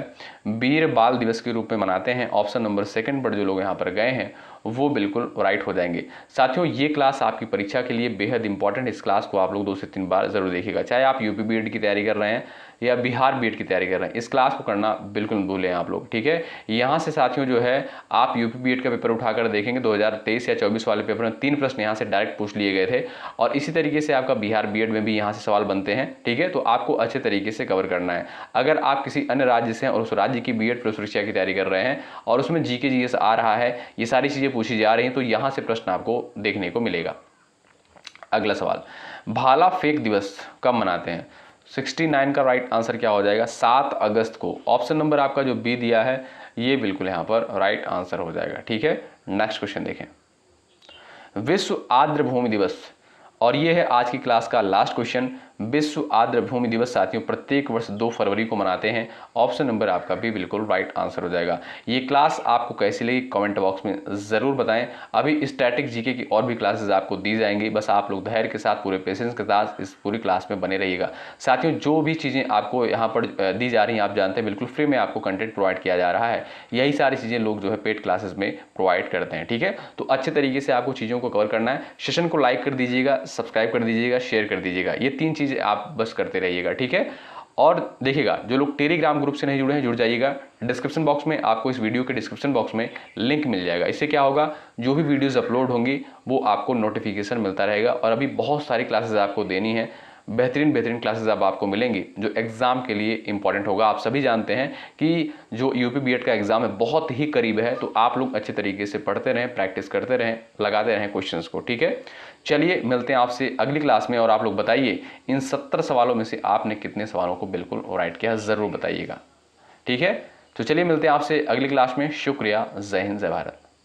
वीर बाल दिवस के रूप में मनाते हैं। ऑप्शन नंबर सेकंड पर जो लोग यहाँ पर गए हैं वो बिल्कुल राइट हो जाएंगे। साथियों ये क्लास आपकी परीक्षा के लिए बेहद इंपॉर्टेंट। इस क्लास को आप लोग 2 से 3 बार जरूर देखिएगा, चाहे आप यूपी बीएड की तैयारी कर रहे हैं या बिहार बीएड की तैयारी कर रहे हैं। इस क्लास को करना बिल्कुल मत भूलें आप लोग, ठीक है। यहाँ से साथियों जो है आप यूपी बीएड का पेपर उठाकर देखेंगे 2023 या 24 वाले पेपर में 3 प्रश्न यहाँ से डायरेक्ट पूछ लिए गए थे और इसी तरीके से आपका बिहार बीएड में भी यहाँ से सवाल बनते हैं, ठीक है। तो आपको अच्छे तरीके से कवर करना है। अगर आप किसी अन्य राज्य से हैं और उस राज्य की बीएड प्रवेश परीक्षा की तैयारी कर रहे हैं और उसमें जीके जीएस आ रहा है, ये सारी चीजें पूछी जा रही हैं, तो यहाँ से प्रश्न आपको देखने को मिलेगा। अगला सवाल, भाला फेंक दिवस कब मनाते हैं? 69 का राइट आंसर क्या हो जाएगा? 7 अगस्त को। ऑप्शन नंबर आपका जो बी दिया है ये बिल्कुल यहाँ पर राइट आंसर हो जाएगा, ठीक है। नेक्स्ट क्वेश्चन देखें, विश्व आर्द्र भूमि दिवस, और ये है आज की क्लास का लास्ट क्वेश्चन। विश्व आर्द्र भूमि दिवस साथियों प्रत्येक वर्ष 2 फरवरी को मनाते हैं। ऑप्शन नंबर आपका भी बिल्कुल राइट आंसर हो जाएगा। ये क्लास आपको कैसी लगी कमेंट बॉक्स में ज़रूर बताएं। अभी स्टैटिक जीके की और भी क्लासेस आपको दी जाएंगी, बस आप लोग धैर्य के साथ पूरे पेशेंस के साथ इस पूरी क्लास में बने रहिएगा। साथियों जो भी चीज़ें आपको यहाँ पर दी जा रही हैं आप जानते हैं बिल्कुल फ्री में आपको कंटेंट प्रोवाइड किया जा रहा है। यही सारी चीज़ें लोग जो है पेड क्लासेस में प्रोवाइड करते हैं, ठीक है। तो अच्छे तरीके से आपको चीज़ों को कवर करना है। सेशन को लाइक कर दीजिएगा, सब्सक्राइब कर दीजिएगा, शेयर कर दीजिएगा। ये 3 चीज़ें आप बस करते रहिएगा, ठीक है। और देखिएगा जो लोग टेलीग्राम ग्रुप से नहीं जुड़े हैं जुड़ जाइएगा। डिस्क्रिप्शन बॉक्स में आपको इस वीडियो के डिस्क्रिप्शन बॉक्स में लिंक मिल जाएगा। इससे क्या होगा, जो भी वीडियोस अपलोड होंगी वो आपको नोटिफिकेशन मिलता रहेगा। और अभी बहुत सारी क्लासेस आपको देनी है, बेहतरीन क्लासेस अब आपको मिलेंगी जो एग्जाम के लिए इंपॉर्टेंट होगा। आप सभी जानते हैं कि जो यूपी बीएड का एग्जाम है बहुत ही करीब है, तो आप लोग अच्छे तरीके से पढ़ते रहें, प्रैक्टिस करते रहें, लगाते रहें क्वेश्चंस को, ठीक है। चलिए मिलते हैं आपसे अगली क्लास में और आप लोग बताइए इन 70 सवालों में से आपने कितने सवालों को बिल्कुल राइट किया, ज़रूर बताइएगा, ठीक है। तो चलिए मिलते हैं आपसे अगली क्लास में। शुक्रिया, जय हिंद, जय भारत।